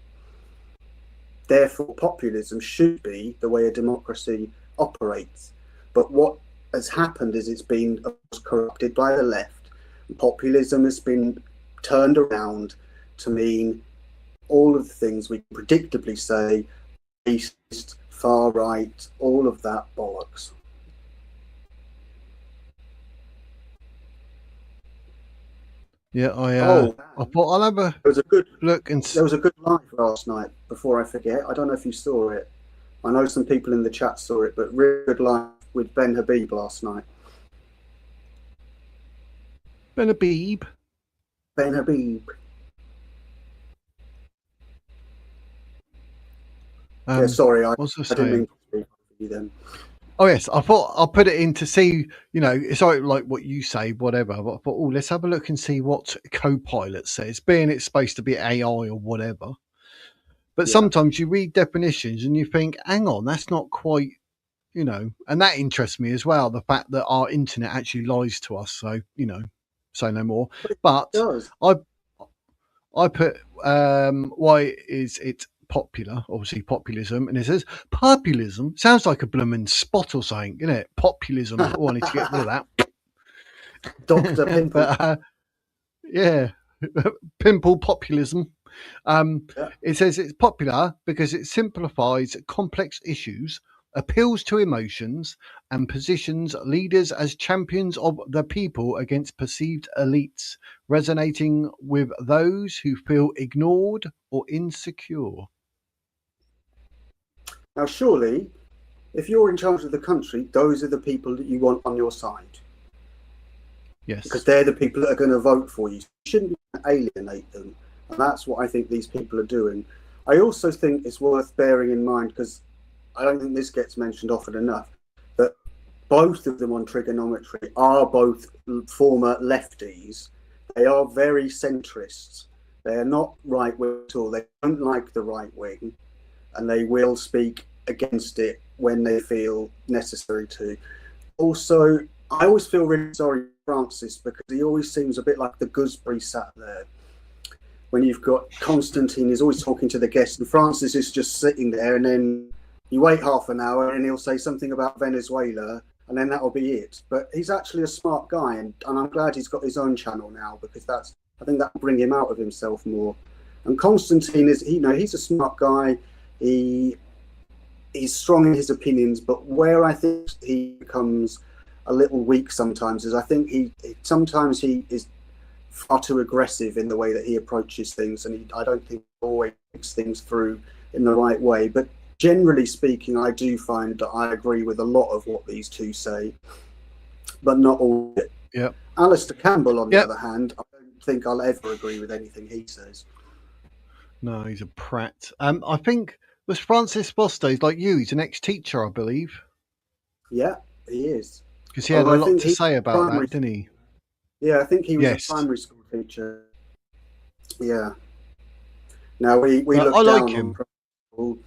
Therefore, populism should be the way a democracy operates. But what has happened is it's been corrupted by the left. Populism has been turned around to mean all of the things we predictably say, racist, far right, all of that bollocks. Yeah, Oh, I thought I'll have a there was a good look and there was a good live last night. Before I forget, I don't know if you saw it. I know some people in the chat saw it, but really good live with Ben Habib last night. Ben Habib. Ben Habib. Yeah, sorry, I What's I didn't saying? mean to speak for you then. Oh yes, I thought I'll put it in to see. You know, it's like what you say, whatever. But I thought, oh, let's have a look and see what Copilot says, being it's supposed to be AI or whatever. But Yeah. sometimes you read definitions and you think, hang on, that's not quite, you know, and that interests me as well. The fact that our internet actually lies to us. So, you know, say no more. But it But does. I put, why is it popular? Obviously, populism. And it says populism sounds like a blooming spot or something, isn't it? Populism. Oh, I need to get rid of that. Dr. Pimple. But yeah, pimple populism. Yeah. It says it's popular because it simplifies complex issues, appeals to emotions, and positions leaders as champions of the people against perceived elites, resonating with those who feel ignored or insecure. Now, surely, if you're in charge of the country, those are the people that you want on your side. Yes. Because they're the people that are going to vote for you. You shouldn't alienate them. And that's what I think these people are doing. I also think it's worth bearing in mind, because I don't think this gets mentioned often enough, that both of them on TRIGGERnometry are both former lefties. They are very centrists. They are not right wing at all. They don't like the right wing, and they will speak against it when they feel necessary to. Also, I always feel really sorry for Francis, because he always seems a bit like the gooseberry sat there. When you've got Constantine is always talking to the guest, and Francis is just sitting there, and then you wait half an hour and he'll say something about Venezuela, and then that'll be it. But he's actually a smart guy, and I'm glad he's got his own channel now, because I think that'll bring him out of himself more. And Constantine is, you know, he's a smart guy. He's strong in his opinions, but where I think he becomes a little weak sometimes is I think he is far too aggressive in the way that he approaches things, and I don't think he always thinks things through in the right way. But generally speaking, I do find that I agree with a lot of what these two say, but not all of it. Yep. Alastair Campbell, on the other hand, I don't think I'll ever agree with anything he says. No, he's a prat. I think was Francis Bostos like you. He's an ex-teacher, I believe. Yeah, he is. Because he had a lot to say about that, didn't he? Yeah, I think he was a primary school teacher. Yeah. Now we look down on primary school.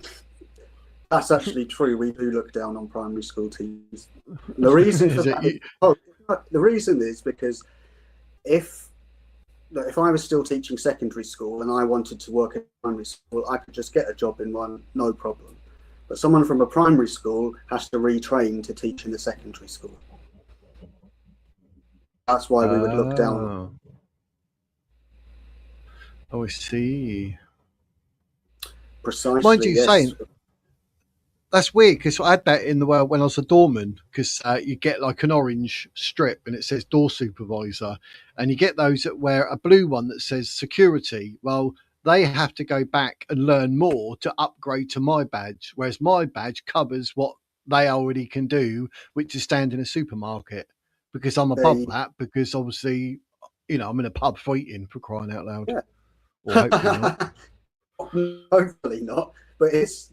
That's actually true. We do look down on primary school teachers. And the reason for that, the reason is because if I was still teaching secondary school and I wanted to work at primary school, I could just get a job in one, no problem. But someone from a primary school has to retrain to teach in a secondary school. That's why we would look down on. Oh, I see. Precisely. Mind you, saying that's weird, because I had that in the world when I was a doorman, because you get like an orange strip and it says door supervisor, and you get those that wear a blue one that says security. Well, they have to go back and learn more to upgrade to my badge, whereas my badge covers what they already can do, which is stand in a supermarket, because I'm above that, because obviously, you know, I'm in a pub fighting, for crying out loud. Yeah. Or hopefully not. Hopefully not. But it's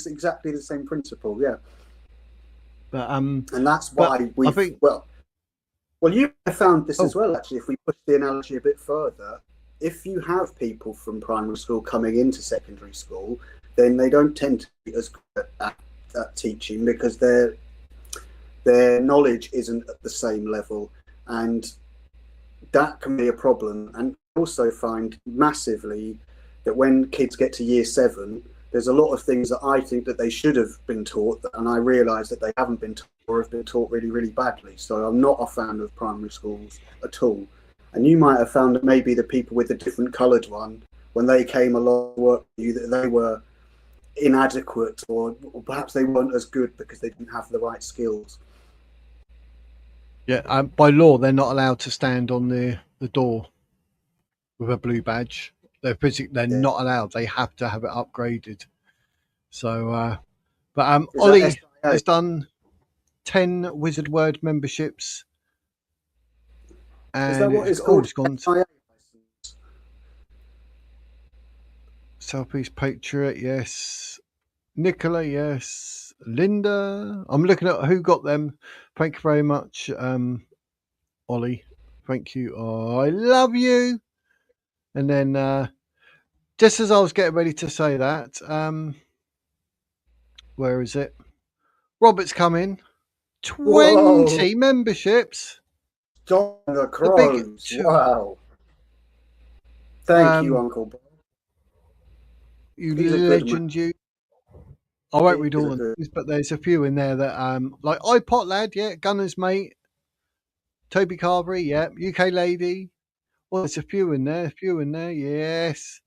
exactly the same principle, yeah. But and that's why we well you have found this as well, actually. If we push the analogy a bit further, if you have people from primary school coming into secondary school, then they don't tend to be as good at teaching, because their knowledge isn't at the same level, and that can be a problem. And I also find massively that when kids get to year 7, there's a lot of things that I think that they should have been taught, and I realise that they haven't been taught, or have been taught really, really badly. So I'm not a fan of primary schools at all. And you might have found that maybe the people with the different coloured one, when they came along to work with you, that they were inadequate, or perhaps they weren't as good because they didn't have the right skills. Yeah, by law, they're not allowed to stand on the door. with a blue badge. They're Yeah. not allowed. They have to have it upgraded. So, but Is that Ollie SIA? has done 10 Wizard Word memberships, Is that and what it's oh, called? it's gone to SIA license? Southeast Patriot. Yes, Nicola. Yes, Linda. I'm looking at who got them. Thank you very much, Ollie. Thank you. Oh, I love you. And then just as I was getting ready to say that, where is it? Robert's coming. Whoa! 20 memberships. John the The Crows. Wow. Thank you, Uncle Bob. You He's a good man. legend, you. I won't read He's all a the good. names, but there's a few in there that like iPot Lad, yeah, Gunner's Mate, Toby Carberry, yeah, UK Lady. Well, there's a few in there, yes.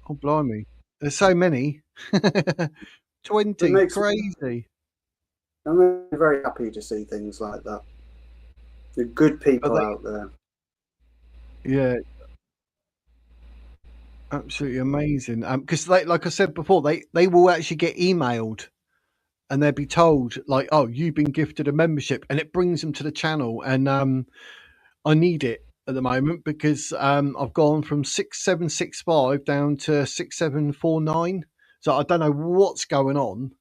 Oh, blimey. There's so many. It 20, makes crazy. I'm very happy to see things like that. The good people out there. Yeah, absolutely amazing. Because like I said before, they will actually get emailed and they'll be told like, oh, you've been gifted a membership, and it brings them to the channel. And I need it at the moment because I've gone from 6765 down to 6749. So I don't know what's going on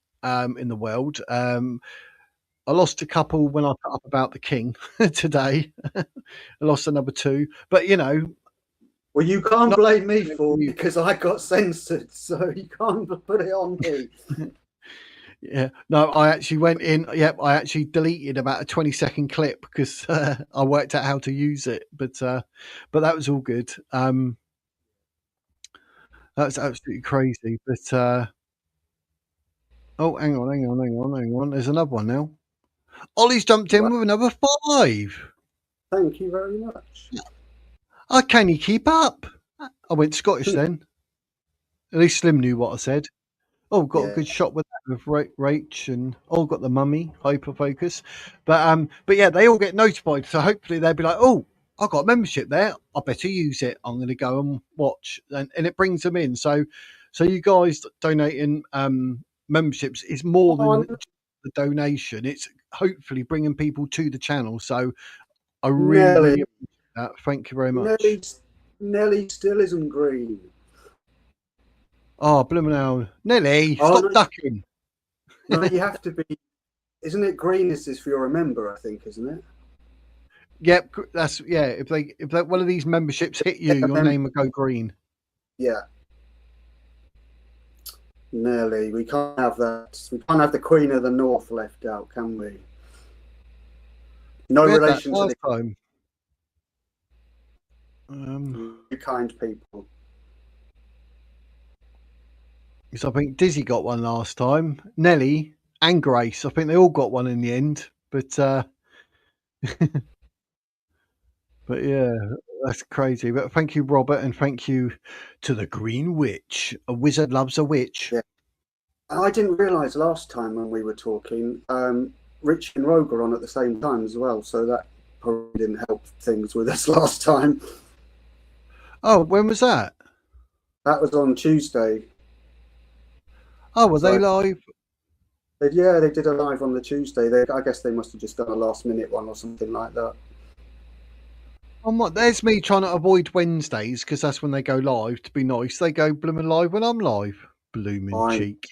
in the world. I lost a couple when I put up about the king today. I lost another two, but Well, you can't not blame me for it because I got censored, so you can't put it on me. Yeah, no, I actually went in. Yep, I actually deleted about a 20-second clip because I worked out how to use it. But that was all good. That's absolutely crazy. But oh, hang on. There's another one now. Ollie's jumped in Well, with another 5. thank you very much. Can you keep up? I went Scottish then. At least Slim knew what I said. Oh, got a Yeah. good shot with that with Rach, and got the mummy hyper focus. But yeah, they all get notified. So hopefully they'll be like, oh, I got a membership there. I better use it. I'm going to go and watch, and it brings them in. So you guys donating memberships is more than the donation. It's hopefully bringing people to the channel. So I really, Nelly, really appreciate that. Thank you very much. Nelly still isn't green. Oh, blooming hell. Nelly, Oh, stop ducking. No, you have to be. Isn't it green? Is for you're a member? I think, isn't it? Yep, that's If they one of these memberships hit you, your name will go green. Yeah. Nelly, we can't have that. We can't have the Queen of the North left out, can we? No relation to the time. kind people. Because I think Dizzy got one last time. Nelly and Grace. I think they all got one in the end. But but yeah, that's crazy. But thank you, Robert, and thank you to the Green Witch. A wizard loves a witch. Yeah. I didn't realise last time when we were talking, Rich and Rogue were on at the same time as well, so that probably didn't help things with us last time. Oh, when was that? That was on Tuesday. Oh, were they live? Yeah, they did a live on the Tuesday. I guess they must have just done a last-minute one or something like that. There's me trying to avoid Wednesdays because that's when they go live. To be nice, they go blooming live when I'm live. Blooming cheek.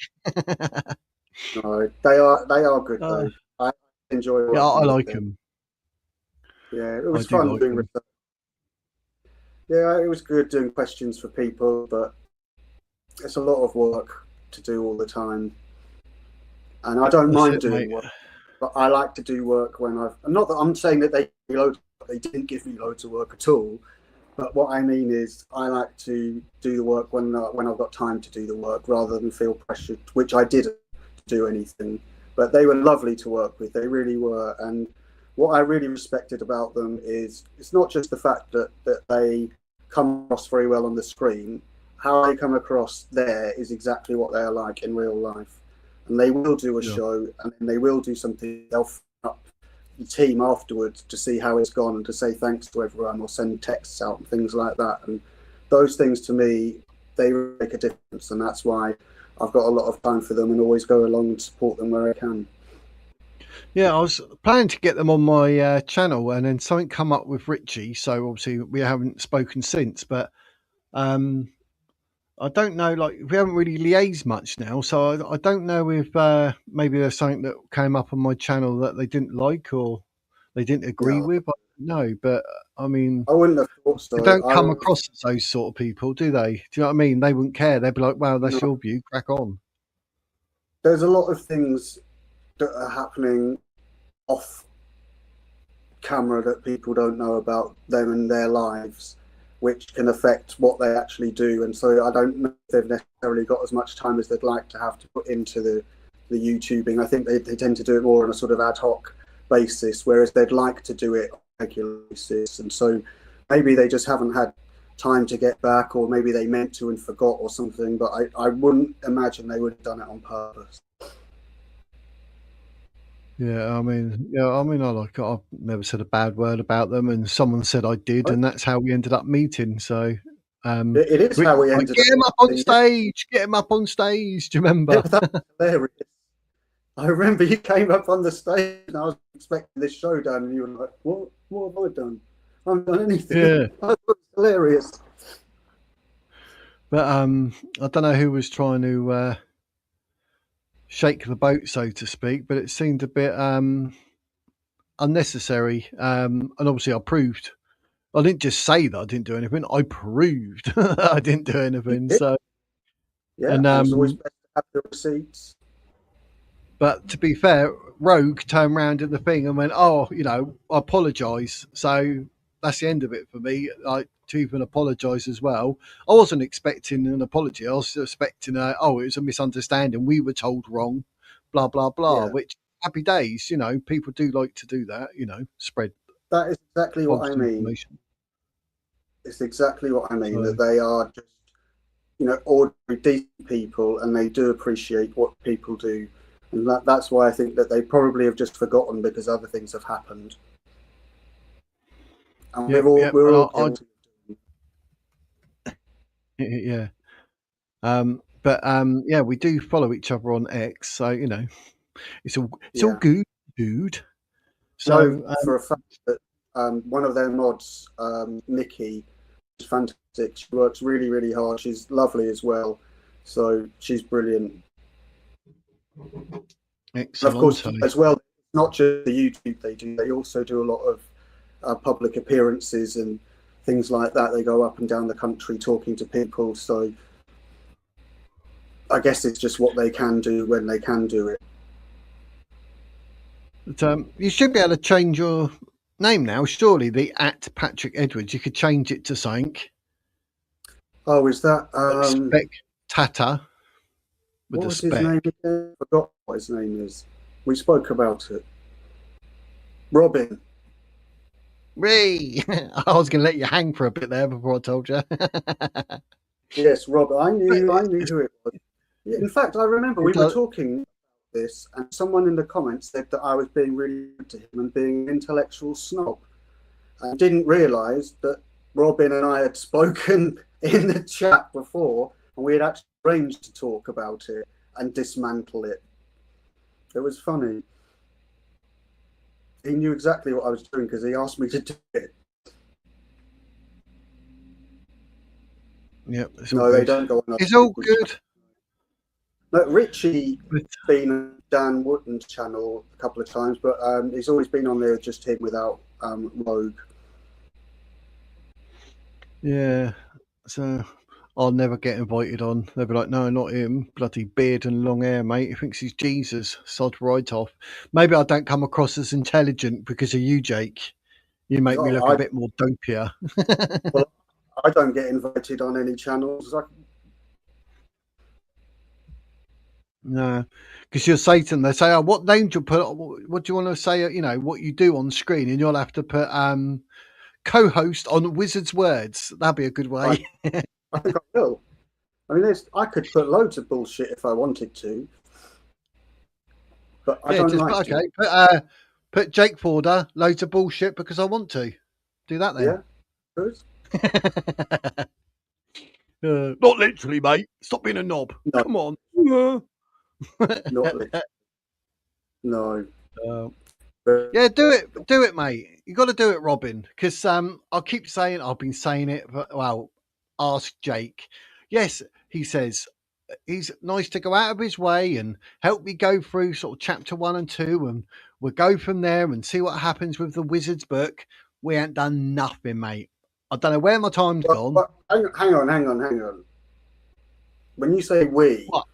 No, they are good though. I enjoy. Yeah, I like them. Yeah, it was fun doing research. Yeah, it was good doing questions for people, but it's a lot of work to do all the time. And I don't mind doing work, but I like to do work when not that I'm saying that they didn't give me loads of work at all, but what I mean is I like to do the work when I've got time to do the work rather than feel pressured, which I didn't do anything. But they were lovely to work with, they really were. And what I really respected about them is it's not just the fact that they come across very well on the screen. How they come across there is exactly what they are like in real life. And they will do a show, and then they will do something. They'll up team afterwards to see how it's gone and to say thanks to everyone or send texts out and things like that. And those things to me, they make a difference, and that's why I've got a lot of time for them and always go along and support them where I can. Yeah, I was planning to get them on my channel, and then something come up with Richie. So obviously we haven't spoken since. But I don't know. Like we haven't really liaised much now, so I don't know if maybe there's something that came up on my channel that they didn't like or they didn't agree No, with. I don't know, but I mean, I wouldn't have thought they so. don't come across as those sort of people, do they? Do you know what I mean? They wouldn't care. They'd be like, "Well, that's No, your view. Crack on." there's a lot of things that are happening off camera that people don't know about them and their lives, which can affect what they actually do. And so I don't know if they've necessarily got as much time as they'd like to have to put into the YouTubing. I think they tend to do it more on a sort of ad hoc basis, whereas they'd like to do it on a regular basis. And so maybe they just haven't had time to get back, or maybe they meant to and forgot or something, but I wouldn't imagine they would have done it on purpose. Yeah, I like. I've never said a bad word about them, and someone said I did, and that's how we ended up meeting. So, It is Rich how we was like, ended get up. him up on stage, get him up on stage. Do you Yeah, remember? that was hilarious. I remember you came up on the stage and I was expecting this showdown, and you were like, what have I done? I haven't done anything. Yeah, That was hilarious. but I don't know who was trying to shake the boat, so to speak, but it seemed a bit unnecessary. And obviously, I proved. I didn't just say that I didn't do anything. I proved I didn't do You anything. did, So, yeah, and and it's always best to have the receipts. but to be fair, Rogue turned around at the thing and went, "Oh, I apologise." So that's the end of it for me. Like to even apologise as well. I wasn't expecting an apology. I was expecting it was a misunderstanding. We were told wrong, blah blah blah. Yeah, Which happy days. People do like to do that. Spread that is exactly what false I mean. information. It's exactly what I mean, So that they are just, ordinary, decent people, and they do appreciate what people do. And that's why I think that they probably have just forgotten because other things have happened. And yep, yep. we're And all guilty. yeah. But yeah, we do follow each other on X, so it's all Yeah. good, dude. No, So for a fact that one of their mods, Nikki, is fantastic. She works really, really hard. She's lovely as well. So she's brilliant. And of course, excellent. as well, not just the YouTube they do, they also do a lot of public appearances and things like that. They go up and down the country talking to people. So I guess it's just what they can do when they can do it. But, you should be able to change your name now. Surely the @Patrick Edwards. You could change it to something Oh, is that like Spectator with what the was his spec. name again? I forgot what his name is. We spoke about it. Robin. Whee! I was going to let you hang for a bit there before I told you. Yes, Rob. I knew who it was. In fact, I remember we were talking about this, and someone in the comments said that I was being really good to him and being an intellectual snob. I didn't realise that Robin and I had spoken in the chat before, and we had actually arranged to talk about it and dismantle it. It was funny. He knew exactly what I was doing because he asked me to do it. Yep, it's No, all they good. don't go on. It's all good. But Richie been on Dan Wootton's channel a couple of times, but he's always been on there just him without Rogue. Yeah, so I'll never get invited on. They'll be like, "No, not him. Bloody beard and long hair, mate. He thinks he's Jesus. Sod right off." Maybe I don't come across as intelligent because of you, Jake. You make me look a bit more dopier. Well, I don't get invited on any channels. No, because you're Satan. They say, "Oh, what name do you put? What do you want to say? What you do on screen?" And you'll have to put co-host on Wizard's Words. That'd be a good way. I think I will. I mean, I could put loads of bullshit if I wanted to, but I don't like to. Okay, Put Jake Forder, loads of bullshit because I want to. Do that then. Yeah, good. Not literally, mate. Stop being a knob. No. Come on. Not literally. No. Yeah, do it, mate. You got to do it, Robin. Because I keep saying, I've been saying it. But, well, ask Jake. Yes, he says he's nice to go out of his way and help me go through sort of chapter 1 and 2, and we'll go from there and see what happens with the Wizard's book. We ain't done nothing, mate. I don't know where my time's gone. But hang on. When you say we, What?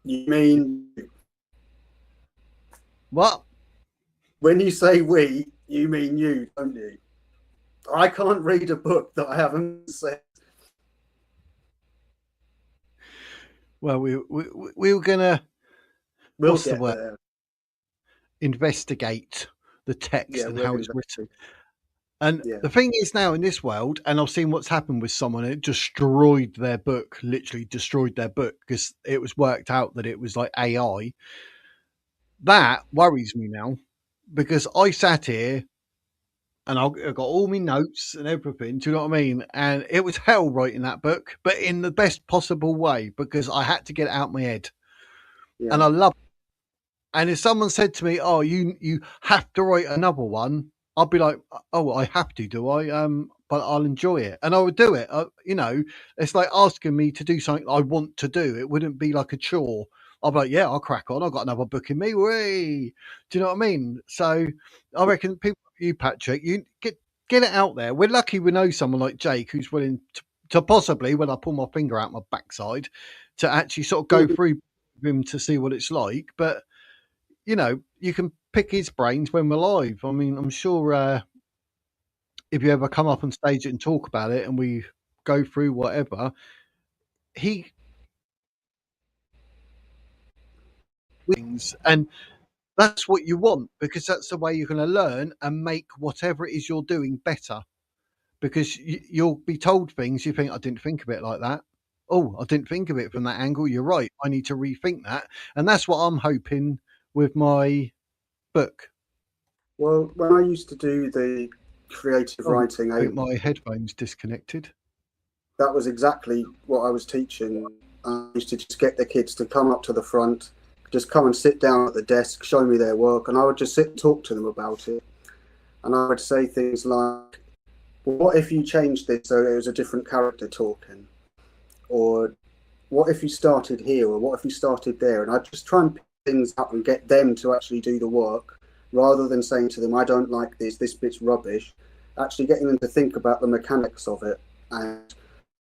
You mean What? when you say we, you mean you, don't you? I can't read a book that I haven't said. Well, we were gonna. We'll what's the get word? there. Investigate the text Yeah, and we'll how it's investigate. written. And Yeah. the thing is now in this world, and I've seen what's happened with someone, it destroyed their book, literally destroyed their book because it was worked out that it was like AI. That worries me now because I sat here and I got all my notes and everything. Do you know what I mean? And it was hell writing that book, but in the best possible way because I had to get it out my head. Yeah. And I love it. And if someone said to me, "Oh, you have to write another one," I'd be like, "Oh, I have to, do I?" But I'll enjoy it, and I would do it. It's like asking me to do something I want to do. It wouldn't be like a chore. I'll be like, "Yeah, I'll crack on. I've got another book in me." Way, do you know what I mean? So I reckon people, you Patrick, you get it out there. We're lucky we know someone like Jake who's willing to possibly, when I pull my finger out my backside, to actually sort of go through him to see what it's like, but you can pick his brains when we're live. I mean, I'm sure if you ever come up on stage and talk about it and we go through whatever, he wins. And that's what you want because that's the way you're going to learn and make whatever it is you're doing better. Because you'll be told things you think, I didn't think of it like that. Oh, I didn't think of it from that angle. You're right. I need to rethink that. And that's what I'm hoping with my book. Well, when I used to do the creative writing, I think my headphones disconnected. That was exactly what I was teaching. I used to just get the kids to come up to the front, just come and sit down at the desk, show me their work, and I would just sit and talk to them about it. And I would say things like, well, what if you changed this so it was a different character talking? Or what if you started here? Or what if you started there? And I'd just try and pick things up and get them to actually do the work rather than saying to them, I don't like this bit's rubbish. Actually getting them to think about the mechanics of it. And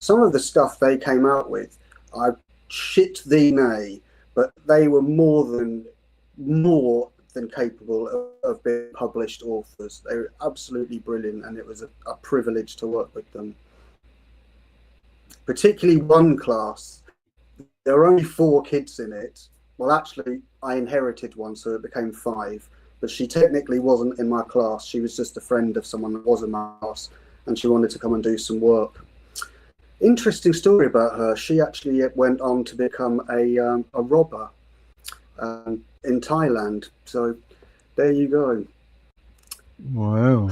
some of the stuff they came out with, I shit thee nay, but they were more than capable of being published authors. They were absolutely brilliant, and it was a privilege to work with them. Particularly one class, there were only 4 kids in it. Well, actually, I inherited one, so it became 5. But she technically wasn't in my class. She was just a friend of someone that was in my class, and she wanted to come and do some work. Interesting story about her. She actually went on to become a robber in Thailand. So there you go. Wow.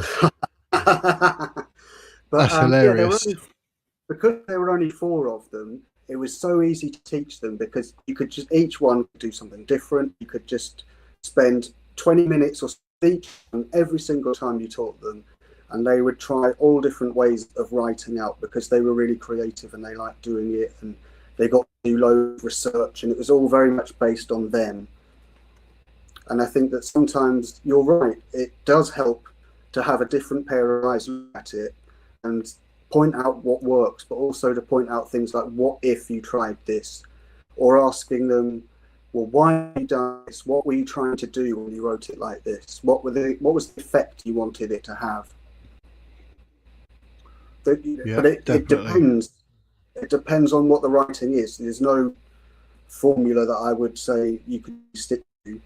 But that's hilarious. Yeah, because there were only 4 of them, it was so easy to teach them because you could just each one do something different. You could just spend 20 minutes or each one every single time you taught them, and they would try all different ways of writing out because they were really creative and they liked doing it, and they got to do loads of research, and it was all very much based on them. And I think that sometimes you're right, it does help to have a different pair of eyes look at it and point out what works, but also to point out things like, what if you tried this? Or asking them, well, why have you done this? What were you trying to do when you wrote it like this? What was the effect you wanted it to have? But it depends. It depends on what the writing is. There's no formula that I would say you could stick to.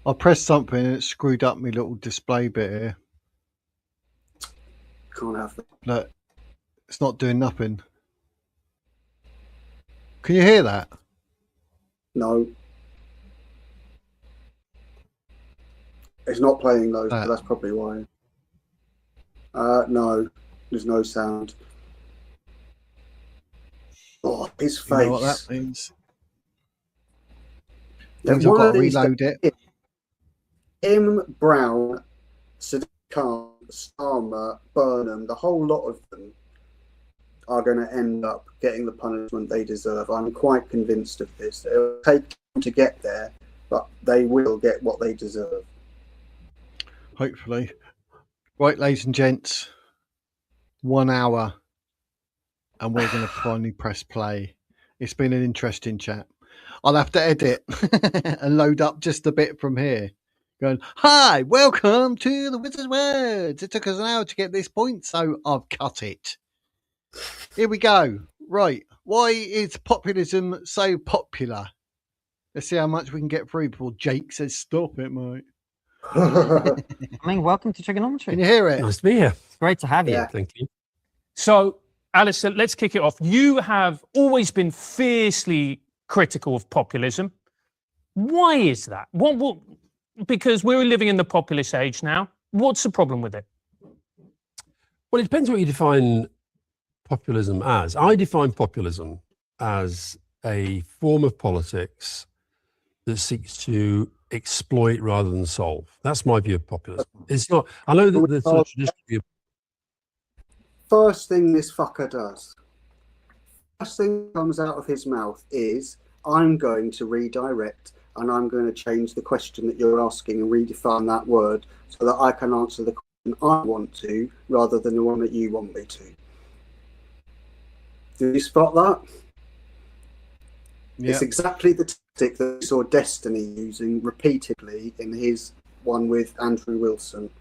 I pressed something and it screwed up my little display bit here. Can't have that. Look, it's not doing nothing. Can you hear that? No. It's not playing those, but that's probably why. No, there's no sound. Oh, his face. You know what that means? Yeah, Means I've got to reload it. Him, Brown, Sadiq Khan, Starmer, Burnham, the whole lot of them are going to end up getting the punishment they deserve. I'm quite convinced of this. It'll take time to get there, but they will get what they deserve. Hopefully. Right, ladies and gents, 1 hour, and we're going to finally press play. It's been an interesting chat. I'll have to edit and load up just a bit from here. Going, hi, welcome to the Wizard's Words. It took us an hour to get this point, so I've cut it. Here we go. Right. Why is populism so popular? Let's see how much we can get through before Jake says, stop it, mate. I mean, welcome to TRIGGERnometry. Can you hear it? Nice to be here. It's great to have you. Thank you. So, Alistair, let's kick it off. You have always been fiercely critical of populism. Why is that? What, because we're living in the populist age now. What's the problem with it? Well, it depends what you define populism as. I define populism as a form of politics that seeks to exploit rather than solve. That's my view of populism. It's not, I know that the sort of traditional view. First thing this fucker does, first thing that comes out of his mouth is, I'm going to redirect and I'm going to change the question that you're asking and redefine that word so that I can answer the question I want to rather than the one that you want me to. Do you spot that? Yep. It's exactly the tactic that we saw Destiny using repeatedly in his one with Andrew Wilson.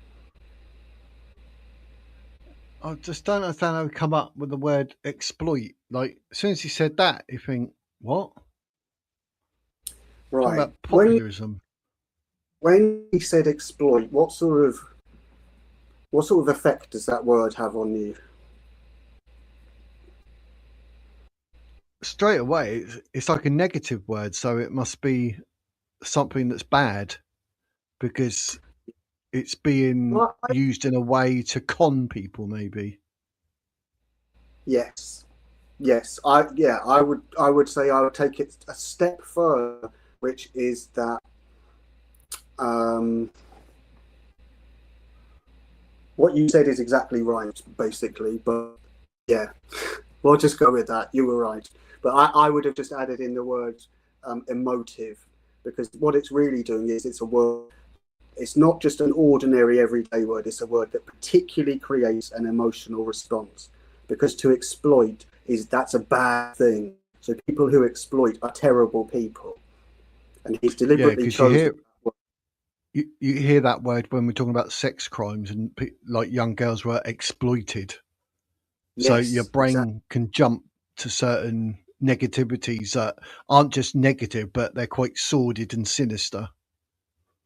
I just don't understand how we come up with the word exploit. Like, as soon as he said that, you think, what? Right. Talking about populism. When he said exploit, what sort of effect does that word have on you? Straight away, it's like a negative word, so it must be something that's bad because it's being used in a way to con people, maybe. Yes. I would say I would take it a step further, which is that what you said is exactly right, basically. But yeah, we'll just go with that. You were right. But I would have just added in the word emotive, because what it's really doing is it's a word. It's not just an ordinary everyday word. It's a word that particularly creates an emotional response, because to exploit that's a bad thing. So people who exploit are terrible people, and he's deliberately chosen. You hear that word when we're talking about sex crimes and like young girls were exploited. Yes, so your brain can jump to certain negativities that aren't just negative, but they're quite sordid and sinister.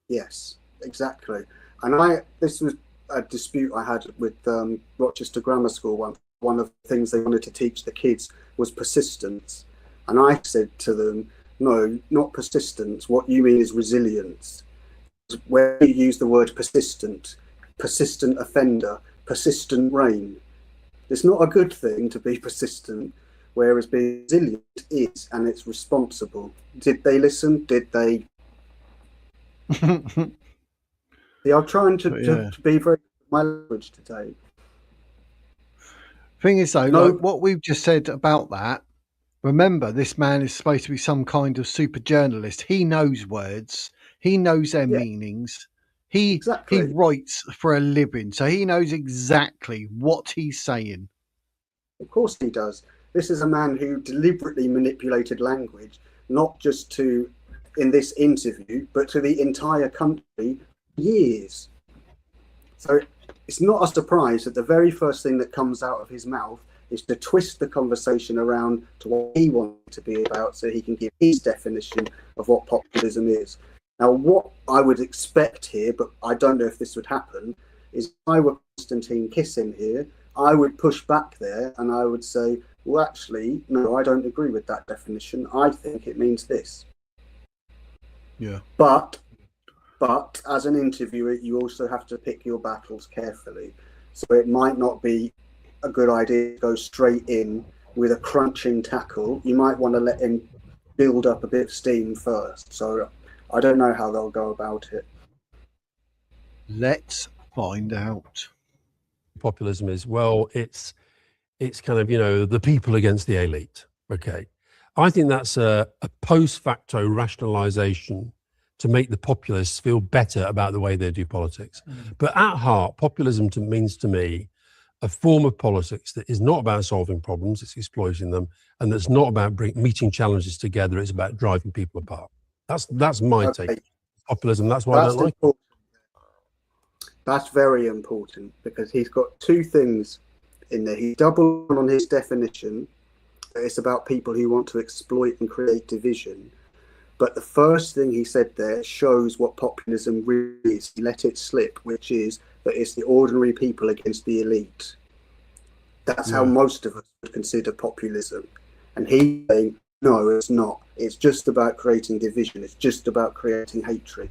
Yes, exactly. And this was a dispute I had with Rochester Grammar School. One of the things they wanted to teach the kids was persistence. And I said to them, no, not persistence. What you mean is resilience. Where you use the word persistent offender, persistent rain. It's not a good thing to be persistent, whereas being resilient is, and it's responsible. Did they listen? Did they? They are trying to be very my language today. Thing is, though, like what we've just said about that, remember, this man is supposed to be some kind of super journalist. He knows words. He knows their meanings. He writes for a living, so he knows exactly what he's saying. Of course he does. This is a man who deliberately manipulated language, not just in this interview, but to the entire country for years. So it's not a surprise that the very first thing that comes out of his mouth is to twist the conversation around to what he wants it to be about so he can give his definition of what populism is. Now, what I would expect here, but I don't know if this would happen, is if I were Konstantin Kisin here, I would push back there and I would say, well, actually, no, I don't agree with that definition. I think it means this. Yeah. But But as an interviewer, you also have to pick your battles carefully. So it might not be a good idea to go straight in with a crunching tackle. You might want to let him build up a bit of steam first. So I don't know how they'll go about it. Let's find out. Populism is, well, it's kind of, the people against the elite. Okay. I think that's a post facto rationalization to make the populists feel better about the way they do politics. But at heart, populism means to me a form of politics that is not about solving problems, it's exploiting them, and that's not about meeting challenges together, it's about driving people apart. That's my take. Populism, that's why I don't like it. That's very important, because he's got two things in there. He doubled on his definition. It's about people who want to exploit and create division. But the first thing he said there shows what populism really is. He let it slip, which is that it's the ordinary people against the elite. That's how most of us would consider populism. And he's saying, no, it's not. It's just about creating division. It's just about creating hatred.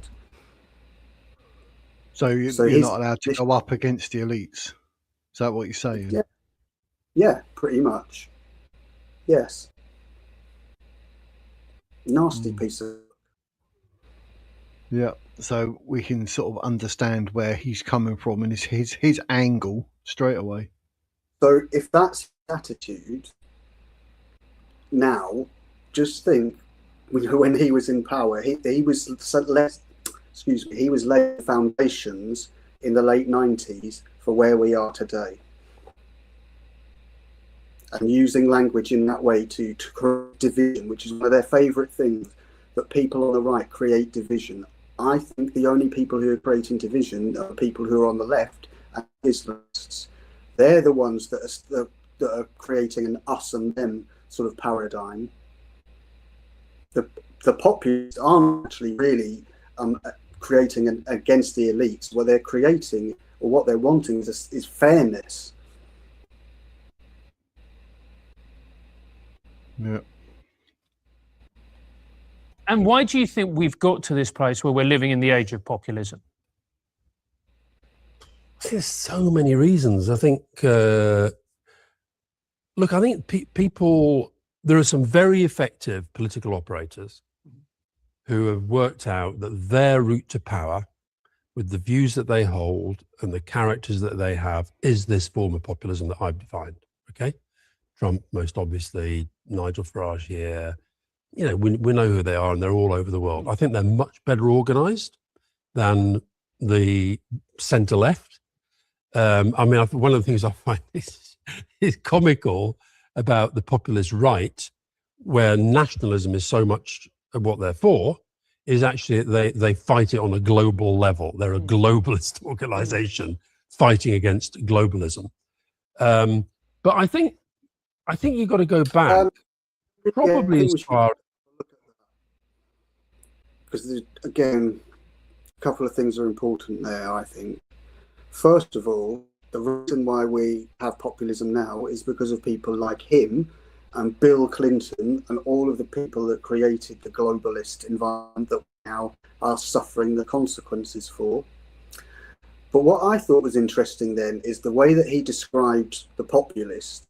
So you're not allowed to go up against the elites? Is that what you're saying? Yeah, pretty much. Yes. Nasty piece of... Yeah, so we can sort of understand where he's coming from and his angle straight away. So if that's his attitude, now, just think, when he was in power, he was laying foundations in the late 90s for where we are today. And using language in that way to create division, which is one of their favourite things, that people on the right create division. I think the only people who are creating division are people who are on the left and Islamists. They're the ones that are creating an us and them sort of paradigm. The populists aren't actually really creating against the elites. What they're creating, or what they're wanting, is fairness. Yeah. And why do you think we've got to this place where we're living in the age of populism? There's so many reasons. I think, I think people, there are some very effective political operators who have worked out that their route to power, with the views that they hold and the characters that they have, is this form of populism that I've defined. Okay. Trump, most obviously, Nigel Farage here, we know who they are, and they're all over the world. I think they're much better organized than the centre left. One of the things I find is comical about the populist right, where nationalism is so much of what they're for, is actually they fight it on a global level. They're a globalist organization fighting against globalism. But I think you've got to go back, probably as far. Because again, a couple of things are important there, I think. First of all, the reason why we have populism now is because of people like him and Bill Clinton and all of the people that created the globalist environment that we now are suffering the consequences for. But what I thought was interesting then is the way that he described the populists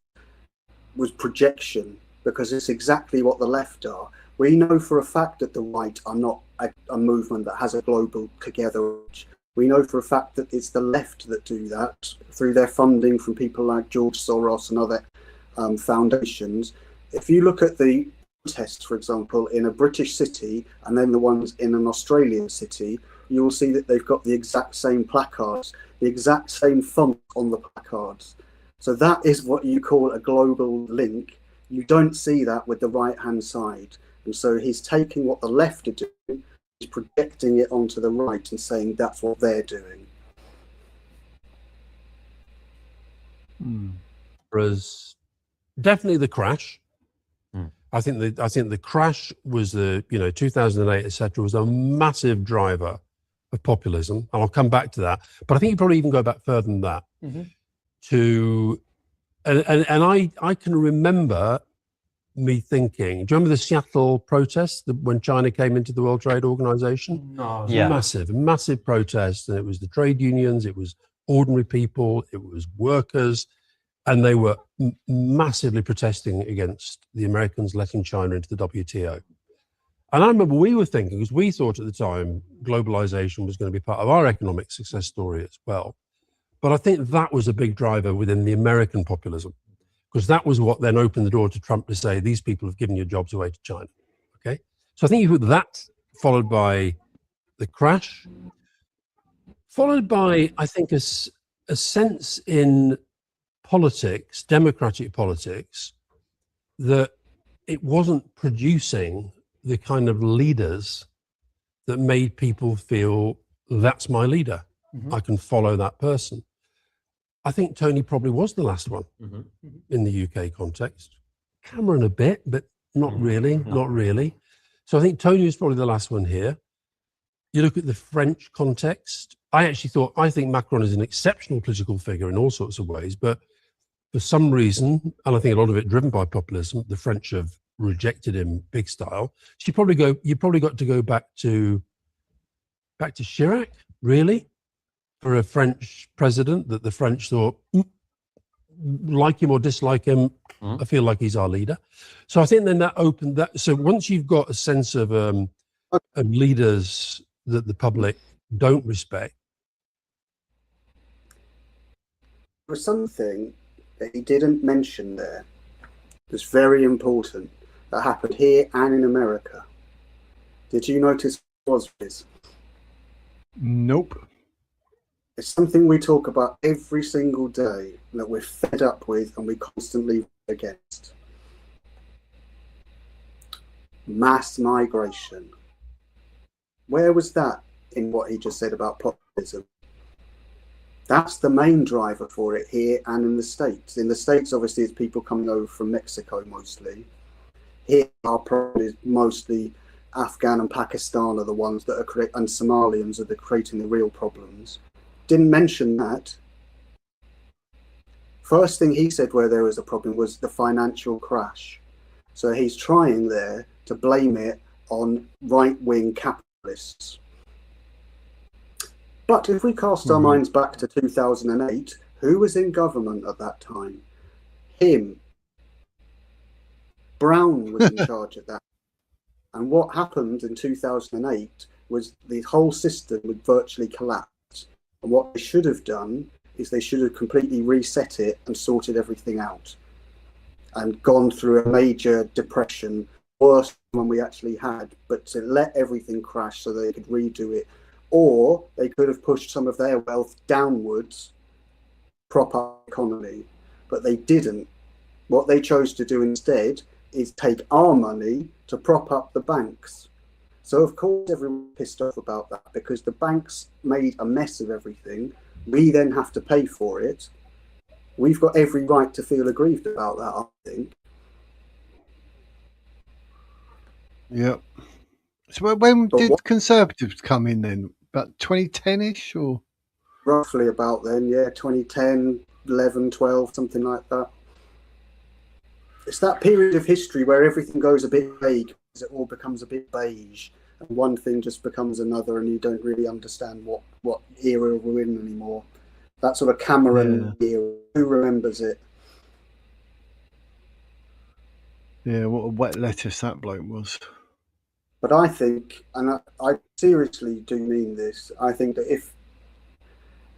was projection, because it's exactly what the left are. We know for a fact that the right are not a movement that has a global together. We know for a fact that it's the left that do that through their funding from people like George Soros and other foundations. If you look at the protests, for example, in a British city and then the ones in an Australian city, you will see that they've got the exact same placards, the exact same font on the placards. So that is what you call a global link. You don't see that with the right-hand side. And so he's taking what the left are doing, he's projecting it onto the right and saying that's what they're doing. Whereas definitely the crash. I think the crash was 2008, etc., was a massive driver of populism, and I'll come back to that. But I think you probably even go back further than that. And I can remember me thinking. Do you remember the Seattle protests when China came into the World Trade Organization? No. Yeah. Massive protest. And it was the trade unions, it was ordinary people, it was workers, and they were massively protesting against the Americans letting China into the WTO. And I remember we were thinking, because we thought at the time globalization was going to be part of our economic success story as well. But I think that was a big driver within the American populism, because that was what then opened the door to Trump to say, these people have given your jobs away to China. Okay. So I think you put that followed by the crash, followed by, I think, a sense in politics, democratic politics, that it wasn't producing the kind of leaders that made people feel that's my leader. I can follow that person. I think Tony probably was the last one in the UK context. Cameron a bit, but not really, not really. So I think Tony was probably the last one here. You look at the French context. I think Macron is an exceptional political figure in all sorts of ways, but for some reason, and I think a lot of it driven by populism, the French have rejected him big style. So you probably got to go back to Chirac, really, for a French president that the French thought, like him or dislike him, I feel like he's our leader. So I think then that opened that. So once you've got a sense of leaders that the public don't respect. There was something that he didn't mention there that's very important that happened here and in America. Did you notice what it was, Riz? Nope. It's something we talk about every single day that we're fed up with and we constantly vote against. Mass migration. Where was that in what he just said about populism? That's the main driver for it here and in the States. In the States, obviously, it's people coming over from Mexico mostly. Here, our problem is mostly Afghan and Pakistan are the ones that are and Somalians are creating the real problems. Didn't mention that. First thing he said where there was a problem was the financial crash. So he's trying there to blame it on right-wing capitalists. But if we cast our minds back to 2008, who was in government at that time? Him. Brown was in charge at that. And what happened in 2008 was the whole system would virtually collapse. And what they should have done is they should have completely reset it and sorted everything out and gone through a major depression, worse than one we actually had, but to let everything crash so they could redo it. Or they could have pushed some of their wealth downwards, prop up the economy, but they didn't. What they chose to do instead is take our money to prop up the banks. So of course everyone's pissed off about that because the banks made a mess of everything. We then have to pay for it. We've got every right to feel aggrieved about that, I think. Yep. So when did Conservatives come in then? About 2010-ish or? Roughly about then, yeah, 2010, 11, 12, something like that. It's that period of history where everything goes a bit vague, because it all becomes a bit beige, and one thing just becomes another, and you don't really understand what era we're in anymore. That sort of Cameron era, who remembers it? Yeah, what a wet lettuce that bloke was. But I think, and I seriously do mean this, I think that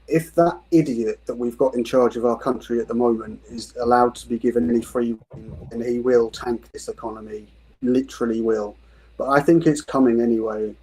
if that idiot that we've got in charge of our country at the moment is allowed to be given any free rein, then he will tank this economy, literally will. But I think it's coming anyway.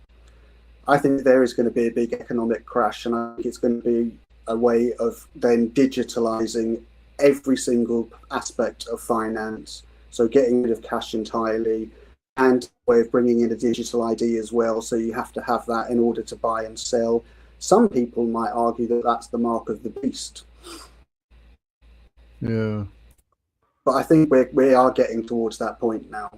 I think there is going to be a big economic crash, and I think it's going to be a way of then digitalizing every single aspect of finance. So getting rid of cash entirely, and a way of bringing in a digital ID as well. So you have to have that in order to buy and sell. Some people might argue that that's the mark of the beast. Yeah. But I think we are getting towards that point now.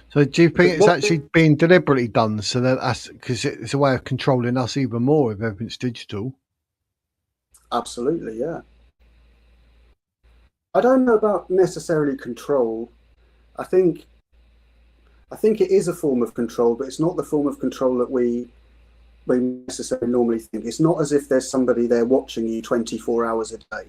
So do you think it's actually being deliberately done so that because it's a way of controlling us even more if everything's digital? Absolutely, yeah. I don't know about necessarily control. I think it is a form of control, but it's not the form of control that we necessarily normally think. It's not as if there's somebody there watching you 24 hours a day.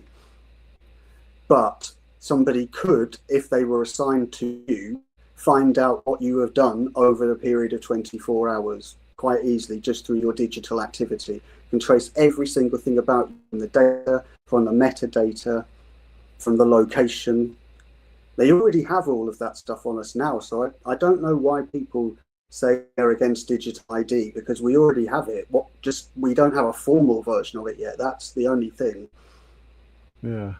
But somebody could, if they were assigned to you, find out what you have done over the period of 24 hours quite easily just through your digital activity. You can trace every single thing about you from the data, from the metadata, from the location. They already have all of that stuff on us now. So I don't know why people say they're against digital ID, because we already have it. We don't have a formal version of it yet. That's the only thing. Yeah.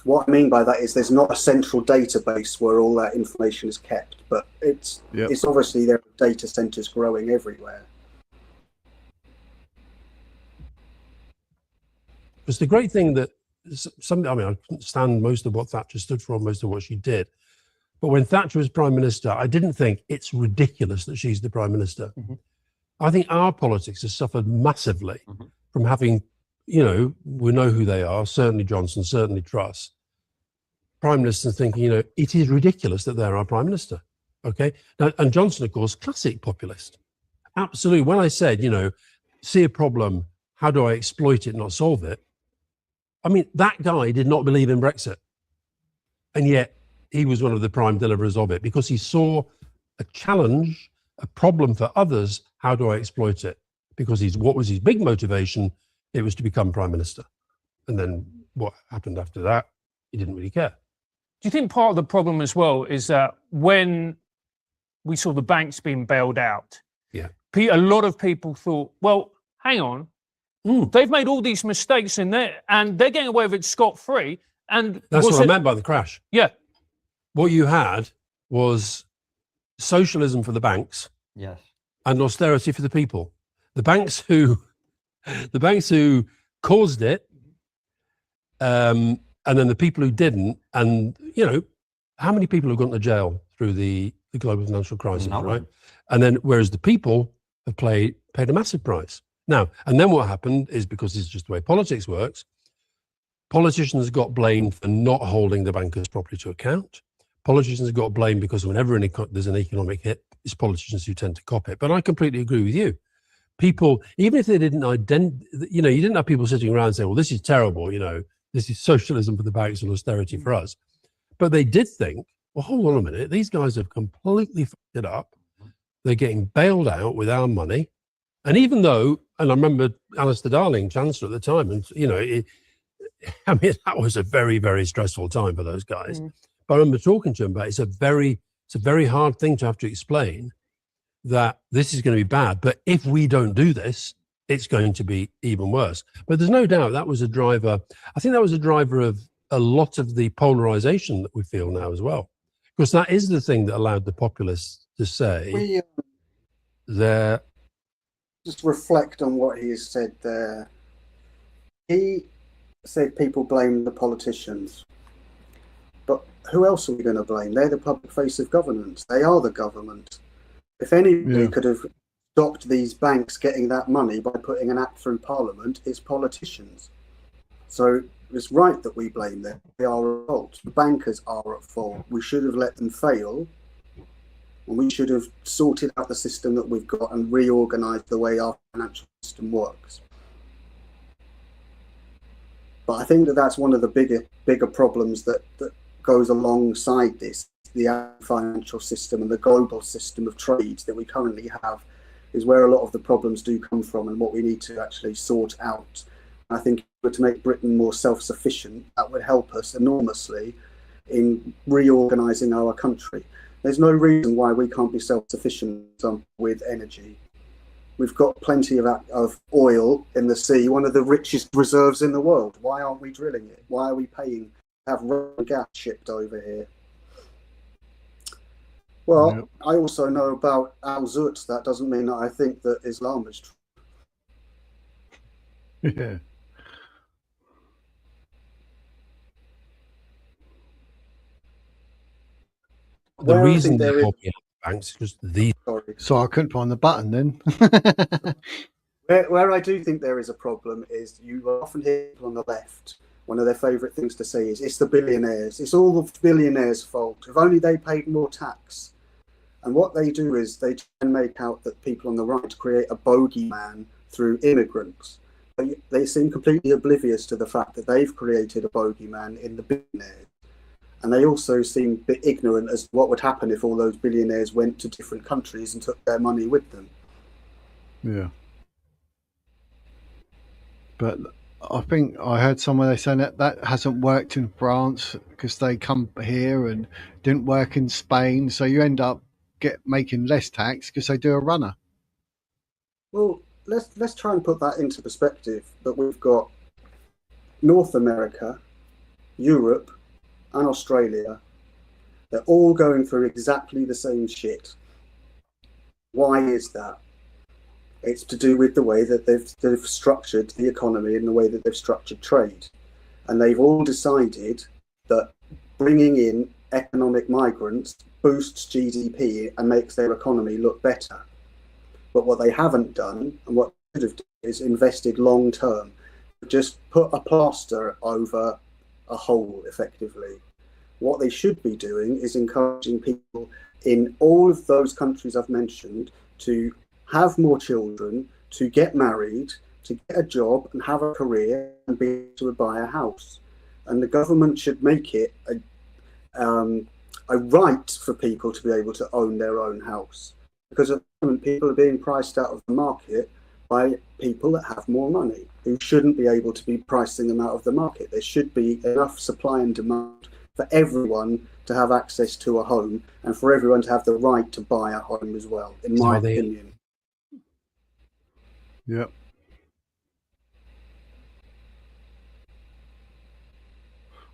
What I mean by that is there's not a central database where all that information is kept, but it's obviously there are data centers growing everywhere. It's the great thing that I couldn't stand most of what Thatcher stood for, most of what she did. But when Thatcher was Prime Minister, I didn't think it's ridiculous that she's the Prime Minister. Mm-hmm. I think our politics has suffered massively from having, we know who they are, certainly Johnson, certainly Truss, Prime Minister thinking, it is ridiculous that they're our Prime Minister. Okay. Now, and Johnson, of course, classic populist. Absolutely. When I said, see a problem, how do I exploit it, not solve it? I mean, that guy did not believe in Brexit. And yet he was one of the prime deliverers of it because he saw a challenge, a problem for others. How do I exploit it? Because what was his big motivation? It was to become Prime Minister. And then what happened after that? He didn't really care. Do you think part of the problem as well is that when we saw the banks being bailed out, a lot of people thought, well, hang on, they've made all these mistakes in there and they're getting away with it scot-free. And that's what I meant by the crash. Yeah. What you had was socialism for the banks, yes, and austerity for the people. The banks who caused it, and then the people who didn't. And how many people have gone to jail through the global financial crisis, right? And then whereas the people have paid a massive price. Now, and then what happened is, because this is just the way politics works, politicians got blamed for not holding the bankers properly to account. Politicians got blamed because whenever there's an economic hit, it's politicians who tend to cop it. But I completely agree with you. People, even if they didn't you didn't have people sitting around saying, well, this is terrible, this is socialism for the banks and austerity for us. But they did think, well, hold on a minute, these guys have completely fucked it up. They're getting bailed out with our money. And even though, and I remember Alastair Darling, Chancellor at the time, and, that was a very, very stressful time for those guys. But I remember talking to him about it's a very hard thing to have to explain that this is going to be bad. But if we don't do this, it's going to be even worse. But there's no doubt that was a driver. I think that was a driver of a lot of the polarization that we feel now as well. Because that is the thing that allowed the populists to say they're... Just reflect on what he has said there. He said people blame the politicians. But who else are we going to blame? They're the public face of governance. They are the government. If anybody could have stopped these banks getting that money by putting an act through Parliament, it's politicians. So it's right that we blame them. They are at fault. The bankers are at fault. We should have let them fail. And we should have sorted out the system that we've got and reorganised the way our financial system works. But I think that's one of the bigger problems that goes alongside this, the financial system and the global system of trade that we currently have, is where a lot of the problems do come from and what we need to actually sort out. And I think if we were to make Britain more self-sufficient, that would help us enormously in reorganising our country. There's no reason why we can't be self-sufficient with energy. We've got plenty of oil in the sea, one of the richest reserves in the world. Why aren't we drilling it? Why are we paying to have Russian gas shipped over here? Well, I also know about al-Quds. That doesn't mean that I think that Islam is true. Yeah. The reason they're banks because these. So I couldn't find the button then. Where I do think there is a problem is you often hear people on the left one of their favourite things to say is, it's the billionaires. It's all the billionaires' fault. If only they paid more tax. And what they do is they try and make out that people on the right create a bogeyman through immigrants. They seem completely oblivious to the fact that they've created a bogeyman in the billionaires. And they also seem a bit ignorant as to what would happen if all those billionaires went to different countries and took their money with them. Yeah. But I think I heard somewhere they saying that hasn't worked in France because they come here and didn't work in Spain. So you end up making less tax because they do a runner. Well, let's try and put that into perspective. That we've got North America, Europe, and Australia. They're all going through exactly the same shit. Why is that? It's to do with the way that they've structured the economy and the way that they've structured trade. And they've all decided that bringing in economic migrants boosts GDP and makes their economy look better. But what they haven't done, and what they should have done, is invested long term. Just put a plaster over a hole, effectively. What they should be doing is encouraging people in all of those countries I've mentioned to have more children, to get married, to get a job and have a career and be able to buy a house. And the government should make it a right for people to be able to own their own house. Because at the moment, people are being priced out of the market by people that have more money, who shouldn't be able to be pricing them out of the market. There should be enough supply and demand for everyone to have access to a home and for everyone to have the right to buy a home as well, in my opinion. Yep.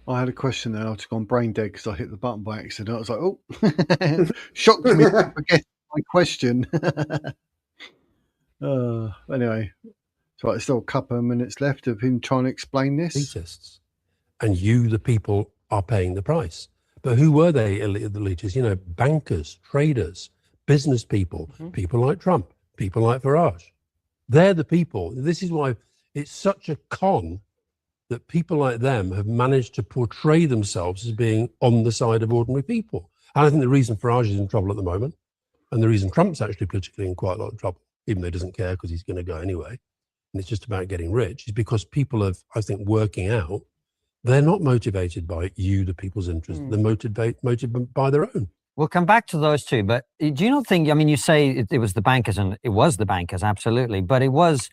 I had a question there. I've just gone brain dead because I hit the button by accident. I was like, oh, shocked me to forget my question. Anyway, so there's still a couple of minutes left of him trying to explain this. Elitists. And you, the people, are paying the price. But who were they, the elitists? You know, bankers, traders, business people, people like Trump, people like Farage. They're the people. This is why it's such a con that people like them have managed to portray themselves as being on the side of ordinary people. And I think the reason Farage is in trouble at the moment, and the reason Trump's actually politically in quite a lot of trouble, even though he doesn't care because he's going to go anyway, and it's just about getting rich, is because people are, I think, working out they're not motivated by you, the people's interest. They're motivated by their own. We'll come back to those two, but do you not think, I mean, you say it was the bankers, and it was the bankers, absolutely, but it was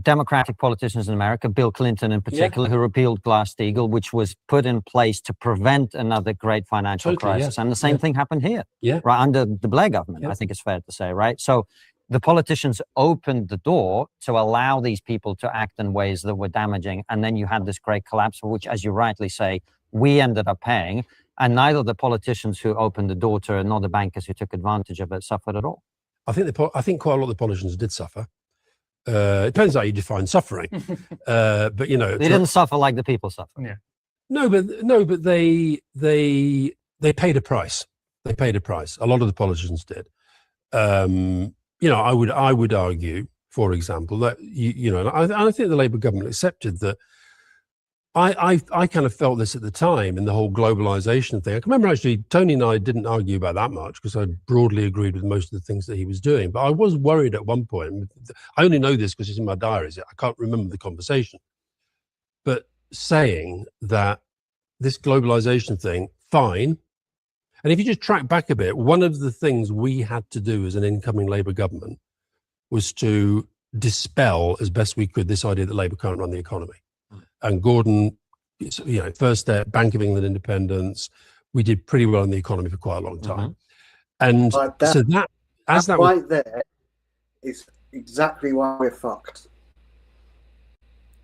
Democratic politicians in America, Bill Clinton in particular, who repealed Glass-Steagall, which was put in place to prevent another great financial crisis. And the same thing happened here, right, under the Blair government, I think it's fair to say, right? So the politicians opened the door to allow these people to act in ways that were damaging, and then you had this great collapse, for which, as you rightly say, we ended up paying. And neither the politicians who opened the door to nor the bankers who took advantage of it suffered at all. I think quite a lot of the politicians did suffer. It depends how you define suffering, but you know, they didn't suffer like the people suffer. Yeah. No, but they paid a price. They paid a price. A lot of the politicians did. You know, I would argue, for example, that you know, and I think the Labour government accepted that. I kind of felt this at the time in the whole globalization thing. I can remember actually Tony and I didn't argue about that much because I broadly agreed with most of the things that he was doing. But I was worried at one point. I only know this because it's in my diaries. I can't remember the conversation. But saying that this globalization thing, fine. And if you just track back a bit, one of the things we had to do as an incoming Labour government was to dispel as best we could this idea that Labour can't run the economy. And Gordon, you know, first step, Bank of England independence, we did pretty well in the economy for quite a long time. And so that right there is exactly why we're fucked.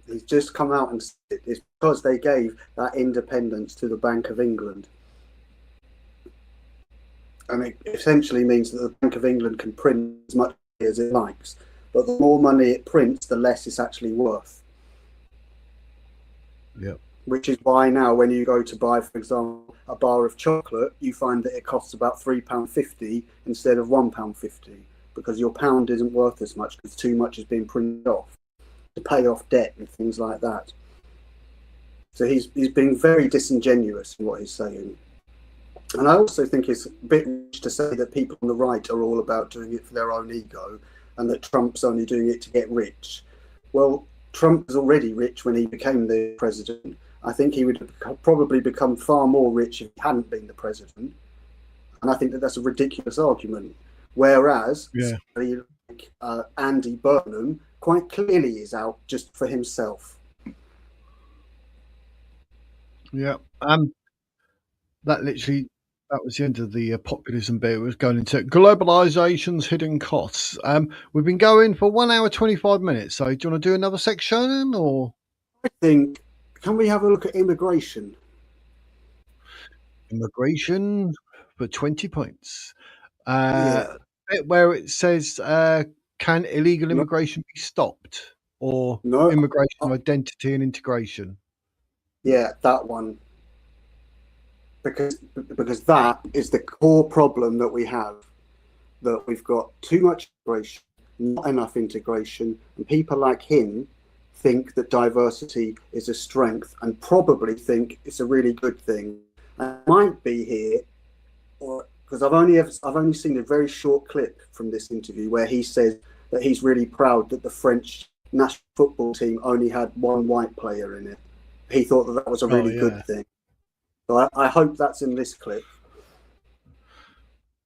He's just come out and said it's because they gave that independence to the Bank of England. And it essentially means that the Bank of England can print as much as it likes. But the more money it prints, the less it's actually worth. Yep. Which is why now when you go to buy, for example, a bar of chocolate, you find that it costs about £3.50 instead of £1.50 because your pound isn't worth as much because too much is being printed off to pay off debt and things like that. So he's being very disingenuous in what he's saying. And I also think it's a bit rich to say that people on the right are all about doing it for their own ego and that Trump's only doing it to get rich. Well, Trump was already rich when he became the president. I think he would have probably become far more rich if he hadn't been the president. And I think that that's a ridiculous argument. Whereas somebody like Andy Burnham quite clearly is out just for himself. Yeah. That was the end of the populism bit. It was going into globalization's hidden costs. We've been going for 1 hour 25 minutes. So do you want to do another section, or? I think, can we have a look at immigration? Immigration for 20 points. Bit where it says, can illegal immigration be stopped? Or immigration identity and integration? Yeah, that one. Because that is the core problem that we have, that we've got too much integration, not enough integration, and people like him think that diversity is a strength and probably think it's a really good thing. And it might be here, because I've only seen a very short clip from this interview where he says that he's really proud that the French national football team only had one white player in it. He thought that was a really good thing. So I hope that's in this clip.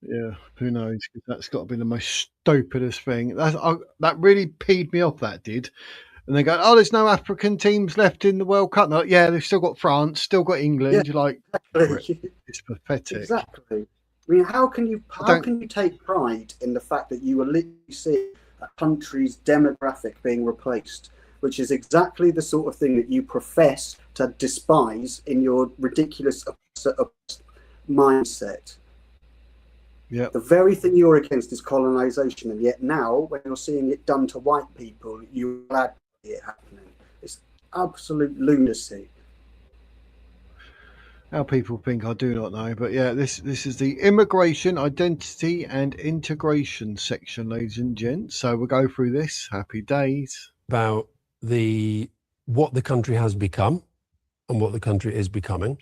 Yeah, who knows? That's got to be the most stupidest thing. That really peed me off, that did. And they go, oh, there's no African teams left in the World Cup. No, yeah, they've still got France, still got England. Yeah, you're like, exactly. It's pathetic. Exactly. I mean, how can you take pride in the fact that you will literally see a country's demographic being replaced, which is exactly the sort of thing that you profess to despise in your ridiculous mindset. Yeah. The very thing you're against is colonization, and yet now, when you're seeing it done to white people, you're glad to see it happening. It's absolute lunacy. How people think, I do not know. But yeah, this is the immigration, identity and integration section, ladies and gents. So we'll go through this. Happy days. About what the country has become and what the country is becoming.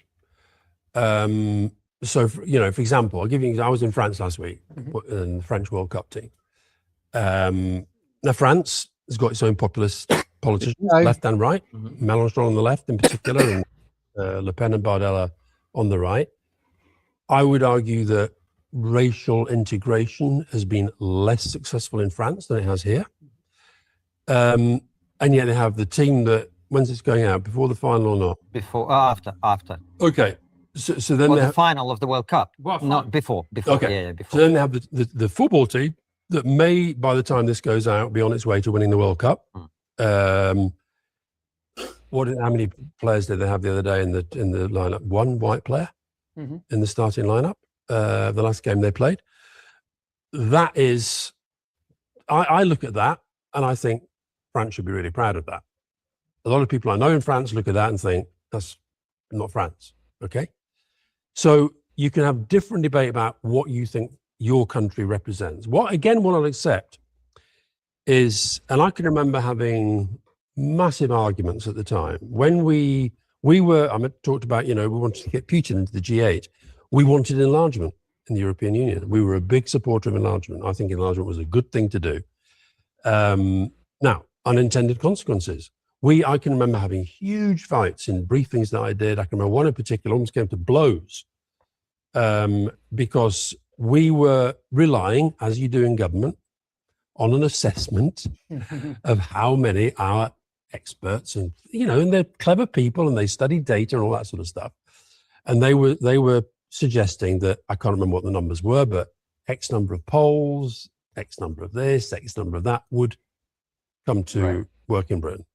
So, for example, I'll give you. I was in France last week in the French World Cup team. Now, France has got its own populist politicians, left and right. Mélenchon on the left, in particular, and Le Pen and Bardella on the right. I would argue that racial integration has been less successful in France than it has here. And yet they have the team that, when's this going out? Before the final or not? Before, after. Okay. So then the final of the World Cup. Not before. Okay. Yeah, before. So then they have the football team that may, by the time this goes out, be on its way to winning the World Cup. How many players did they have the other day in the lineup? One white player in the starting lineup. The last game they played. That is, I look at that and I think France should be really proud of that. A lot of people I know in France look at that and think that's not France. Okay. So you can have different debate about what you think your country represents. What I'll accept is, and I can remember having massive arguments at the time when we talked about, we wanted to get Putin into the G8. We wanted enlargement in the European Union. We were a big supporter of enlargement. I think enlargement was a good thing to do. Now, unintended consequences. I can remember having huge fights in briefings that I did. I can remember one in particular almost came to blows because we were relying, as you do in government, on an assessment of how many our experts and they're clever people and they study data and all that sort of stuff. And they were suggesting that, I can't remember what the numbers were, but X number of polls, X number of this, X number of that would come to work in Britain.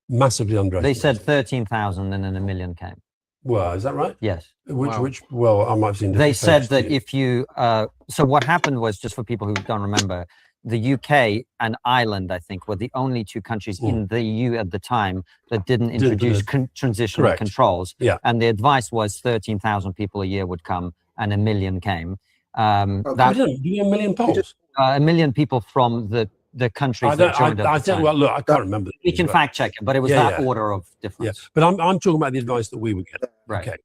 Massively underestimated. They said 13,000 and then 1 million came. Well, is that right? Yes. I might have seen. They said that if you, so what happened was, just for people who don't remember, the UK and Ireland, I think, were the only two countries in the EU at the time that didn't introduce transitional controls. Yeah. And the advice was 13,000 people a year would come and 1 million came. You 1 million polls? 1 million people from the the countries that joined at the time. Well, look, I can't remember. We can fact check it, but it was that order of difference. Yeah, but I'm talking about the advice that we were getting. Right.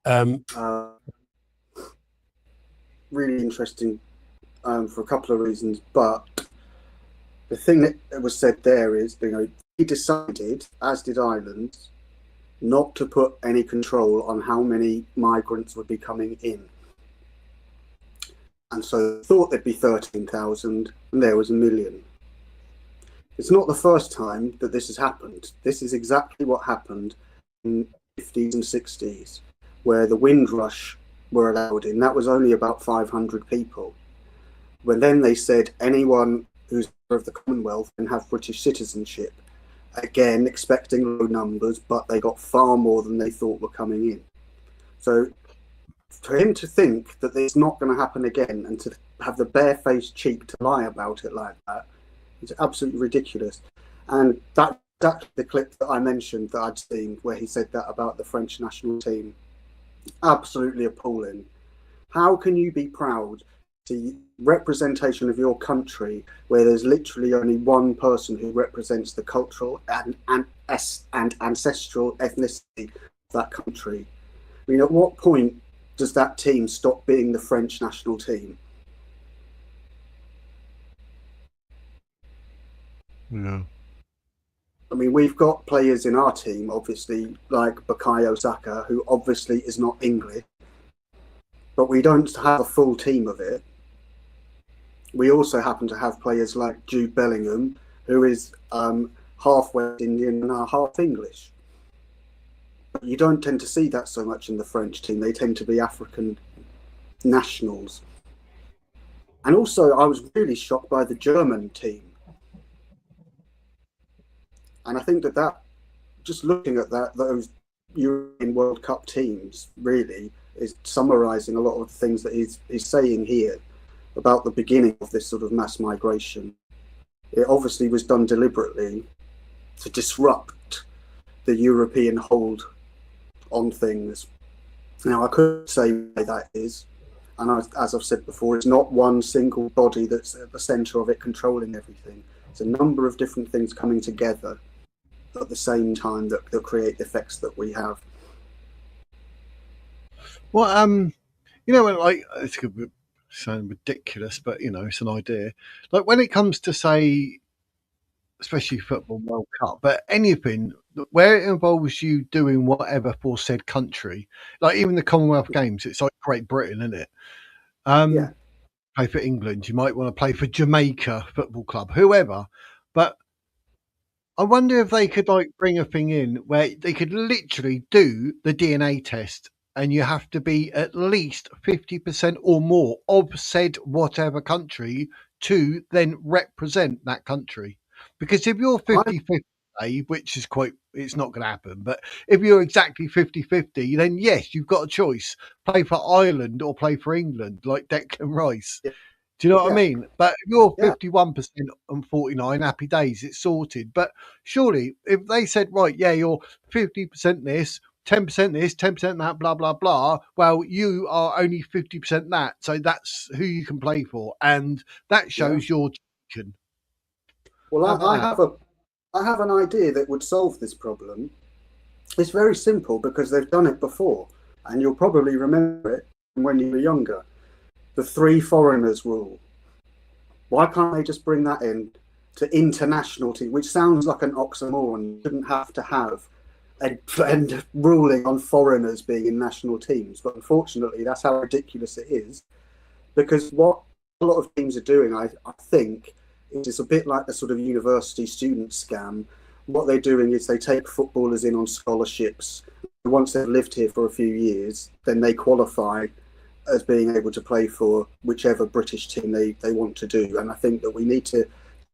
Okay. Really interesting for a couple of reasons, but the thing that was said there is, he decided, as did Ireland, not to put any control on how many migrants would be coming in. And so thought there'd be 13,000, and there was 1 million. It's not the first time that this has happened. This is exactly what happened in the 50s and 60s, where the Windrush were allowed in. That was only about 500 people. When then they said anyone who's of the Commonwealth can have British citizenship. Again, expecting low numbers, but they got far more than they thought were coming in. So for him to think that it's not going to happen again and to have the barefaced cheek to lie about it like that is absolutely ridiculous. And that's the clip that I mentioned that I'd seen where he said that about the French national team. Absolutely appalling. How can you be proud the representation of your country where there's literally only one person who represents the cultural and ancestral ethnicity of that country? I mean, at what point does that team stop being the French national team? No. I mean, we've got players in our team, obviously, like Bukayo Saka, who obviously is not English, but we don't have a full team of it. We also happen to have players like Jude Bellingham, who is half West Indian and half English. But you don't tend to see that so much in the French team. They tend to be African nationals. And also, I was really shocked by the German team. And I think that just looking at those European World Cup teams really is summarising a lot of the things that he's saying here about the beginning of this sort of mass migration. It obviously was done deliberately to disrupt the European hold on things. Now, I could say why that is, and as I've said before, it's not one single body that's at the centre of it controlling everything. It's a number of different things coming together at the same time that create the effects that we have. Well, like, it's going to sound ridiculous, but it's an idea. Like when it comes to, say, especially football World Cup, but anything where it involves you doing whatever for said country, like even the Commonwealth Games, it's like Great Britain, isn't it? Yeah. Play for England, you might want to play for Jamaica Football Club, whoever, but I wonder if they could like bring a thing in where they could literally do the DNA test and you have to be at least 50% or more of said whatever country to then represent that country. Because if you're 50-50, which is it's not going to happen, but if you're exactly 50-50, then yes, you've got a choice. Play for Ireland or play for England, like Declan Rice. Yeah. Do you know what I mean? But if you're 51% and 49, happy days, it's sorted. But surely if they said, right, yeah, you're 50% this, 10% this, 10% that, blah, blah, blah, well, you are only 50% that. So that's who you can play for. And that shows your chicken. Well, I have an idea that would solve this problem. It's very simple because they've done it before. And you'll probably remember it when you were younger. The 3 foreigners rule. Why can't they just bring that in to international team, which sounds like an oxymoron? You shouldn't have to have a ruling on foreigners being in national teams. But unfortunately, that's how ridiculous it is. Because what a lot of teams are doing, I think, is a bit like the sort of university student scam. What they're doing is they take footballers in on scholarships. Once they've lived here for a few years, then they qualify as being able to play for whichever British team they want to do. And I think that we need to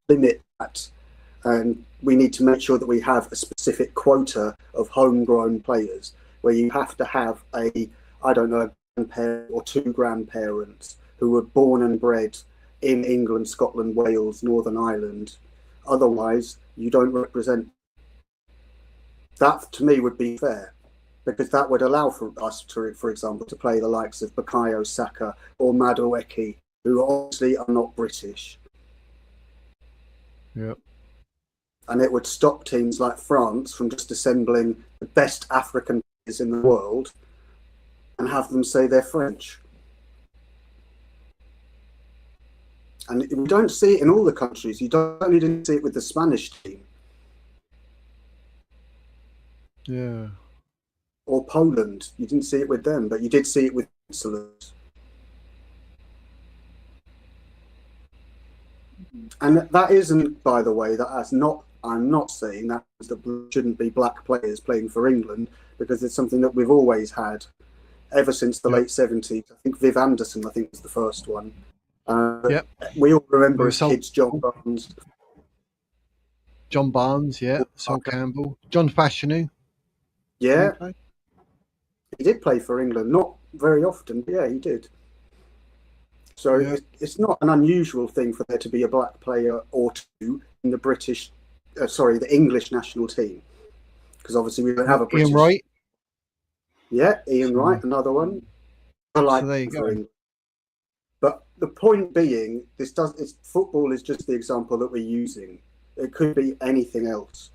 limit that. And we need to make sure that we have a specific quota of homegrown players where you have to have a grandparent or 2 grandparents who were born and bred in England, Scotland, Wales, Northern Ireland. Otherwise, you don't represent. That, to me, would be fair. Because that would allow for us, for example, to play the likes of Bukayo Saka or Madueke, who obviously are not British. Yeah. And it would stop teams like France from just assembling the best African players in the world and have them say they're French. And we don't see it in all the countries. You don't only didn't see it with the Spanish team. Yeah. Or Poland. You didn't see it with them, but you did see it with Switzerland. And that isn't, by the way, I'm not saying that there shouldn't be black players playing for England, because it's something that we've always had ever since the late 70s. I think Viv Anderson, was the first one. We all remember as kids John Barnes. John Barnes, yeah. Sol Campbell. John Fashanu. Yeah. He did play for England, not very often, but yeah, he did. So it's not an unusual thing for there to be a black player or two in the English national team, because obviously we don't have a British. Ian Wright. Yeah, Ian Wright, another one. I there you go. But the point being, football is just the example that we're using. It could be anything else.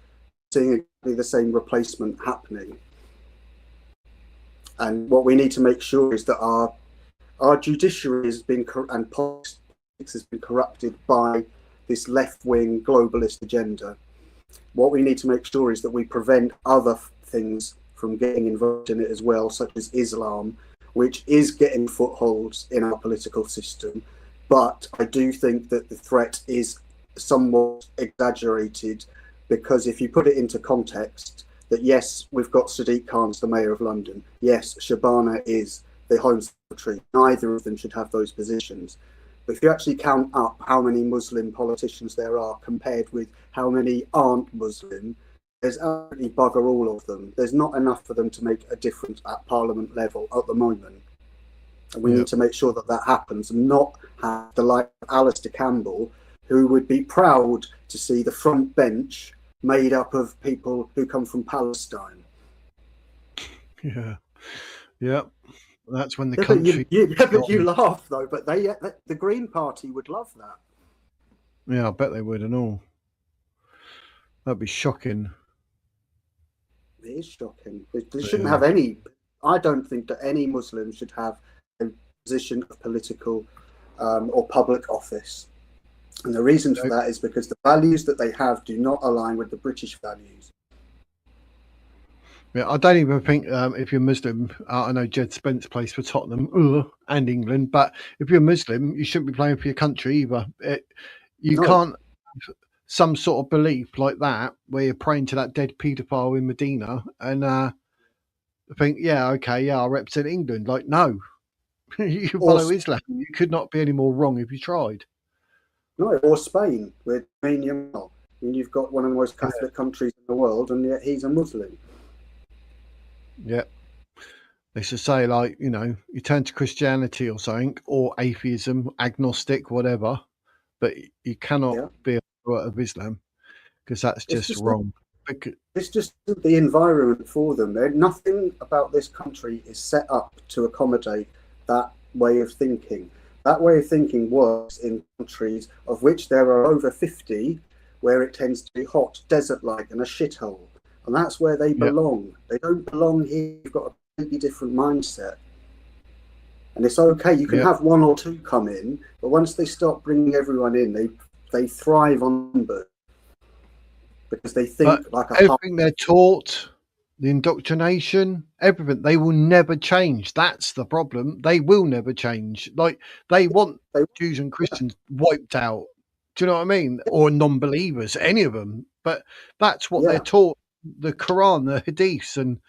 Seeing exactly the same replacement happening. And what we need to make sure is that our judiciary has been and politics has been corrupted by this left-wing globalist agenda. What we need to make sure is that we prevent other things from getting involved in it as well, such as Islam, which is getting footholds in our political system. But I do think that the threat is somewhat exaggerated, because if you put it into context, that yes, we've got Sadiq Khan's the Mayor of London. Yes, Shabana is the Home Secretary. Neither of them should have those positions. But if you actually count up how many Muslim politicians there are compared with how many aren't Muslim, there's absolutely bugger all of them. There's not enough for them to make a difference at Parliament level at the moment. And we need to make sure that happens, and not have the like of Alastair Campbell, who would be proud to see the front bench made up of people who come from Palestine. Yeah. That's when the country. But you laugh though. But the Green Party would love that. Yeah, I bet they would and all. That'd be shocking. It is shocking. They shouldn't have any. I don't think that any Muslim should have a position of political or public office. And the reason for that is because the values that they have do not align with the British values. Yeah, I don't even think if you're Muslim, I know Jed Spence plays for Tottenham and England, but if you're Muslim, you shouldn't be playing for your country either. You can't have some sort of belief like that where you're praying to that dead paedophile in Medina and think, I'll represent England. Like, no, you follow Islam. You could not be any more wrong if you tried. No, or Spain, with Yamal. And you've got one of the most Catholic countries in the world, and yet he's a Muslim. Yeah. They should say, like, you turn to Christianity or something, or atheism, agnostic, whatever, but you cannot be a follower of Islam, because that's just wrong. It's just the environment for them. Nothing about this country is set up to accommodate that way of thinking. That way of thinking works in countries of which there are over 50, where it tends to be hot, desert-like, and a shithole. And that's where they belong. They don't belong here. You've got a completely different mindset. And it's okay. You can have one or two come in, but once they start bringing everyone in, they thrive on numbers, because they think like a everything they're taught, the indoctrination, everything, they will never change. That's the problem. They will never change. Like, they want Jews and Christians wiped out. Do you know what I mean? Or non-believers, any of them. But that's what they're taught. The Quran, the Hadiths, and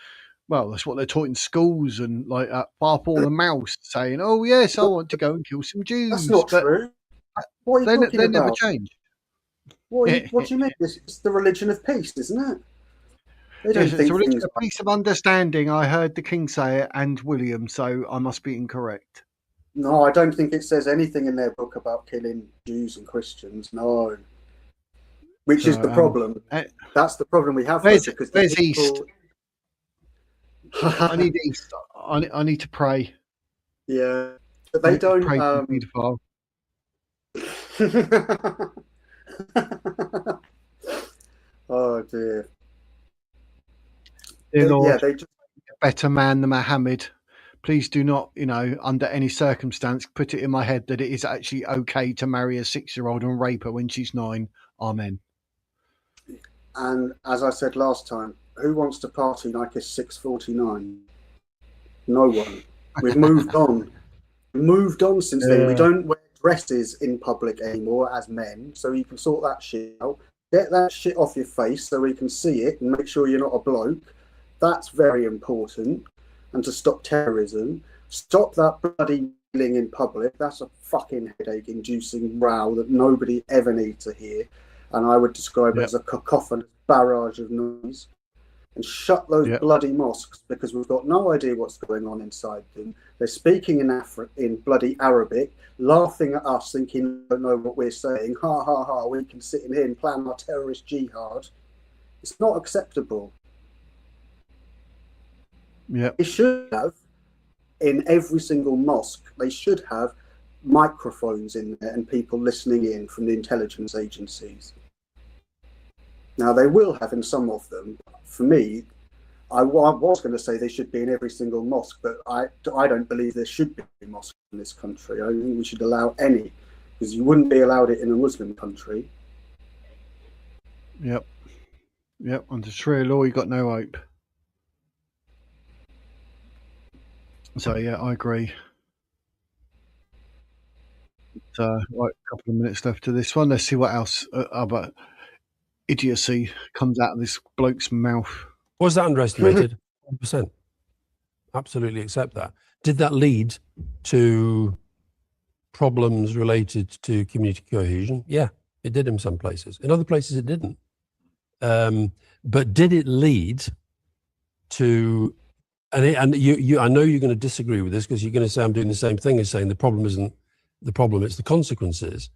that's what they're taught in schools, and like Farfall the Mouse saying, "Oh yes, I want to go and kill some Jews." That's not true. What are you talking about? They never change. What do you mean? It's the religion of peace, isn't it? Yes, it's a religion of peace of understanding. I heard the King say it and William, so I must be incorrect. No, I don't think it says anything in their book about killing Jews and Christians. No. Which is the problem. That's the problem we have. Where's East? I need East. I need to pray. Yeah, but they don't. Oh dear. Dear Lord, Yeah, they just, a better man than Muhammad. Please do not, under any circumstance, put it in my head that it is actually okay to marry a 6-year-old and rape her when she's 9. Amen. and as I said last time, who wants to party like it's 6:49? No one. We've moved on. We've moved on since then. We Yeah. don't wear dresses in public anymore as men, so you can sort that shit out. Get that shit off your face so we can see it and make sure you're not a bloke. That's very important. And to stop terrorism, stop that bloody yelling in public. That's a fucking headache-inducing row that nobody ever needs to hear. And I would describe it as a cacophonous barrage of noise. And shut those bloody mosques, because we've got no idea what's going on inside them. They're speaking in bloody Arabic, laughing at us, thinking they don't know what we're saying. Ha ha ha! We can sit in here and plan our terrorist jihad. It's not acceptable. Yeah. They should have, in every single mosque, they should have microphones in there and people listening in from the intelligence agencies. Now, they will have in some of them. For me, I was going to say they should be in every single mosque, but I don't believe there should be a mosque in this country. I don't think we should allow any, because you wouldn't be allowed it in a Muslim country. Yep. Under Sharia law, you got no hope. So yeah, I agree. Right, a couple of minutes left to this one. Let's see what else other idiocy comes out of this bloke's mouth. Was that underestimated? 100%. Absolutely accept that. Did that lead to problems related to community cohesion? Yeah, it did in some places. In other places, it didn't. But did it lead to... And you, I know you're going to disagree with this, because you're going to say I'm doing the same thing as saying the problem isn't the problem, it's the consequences.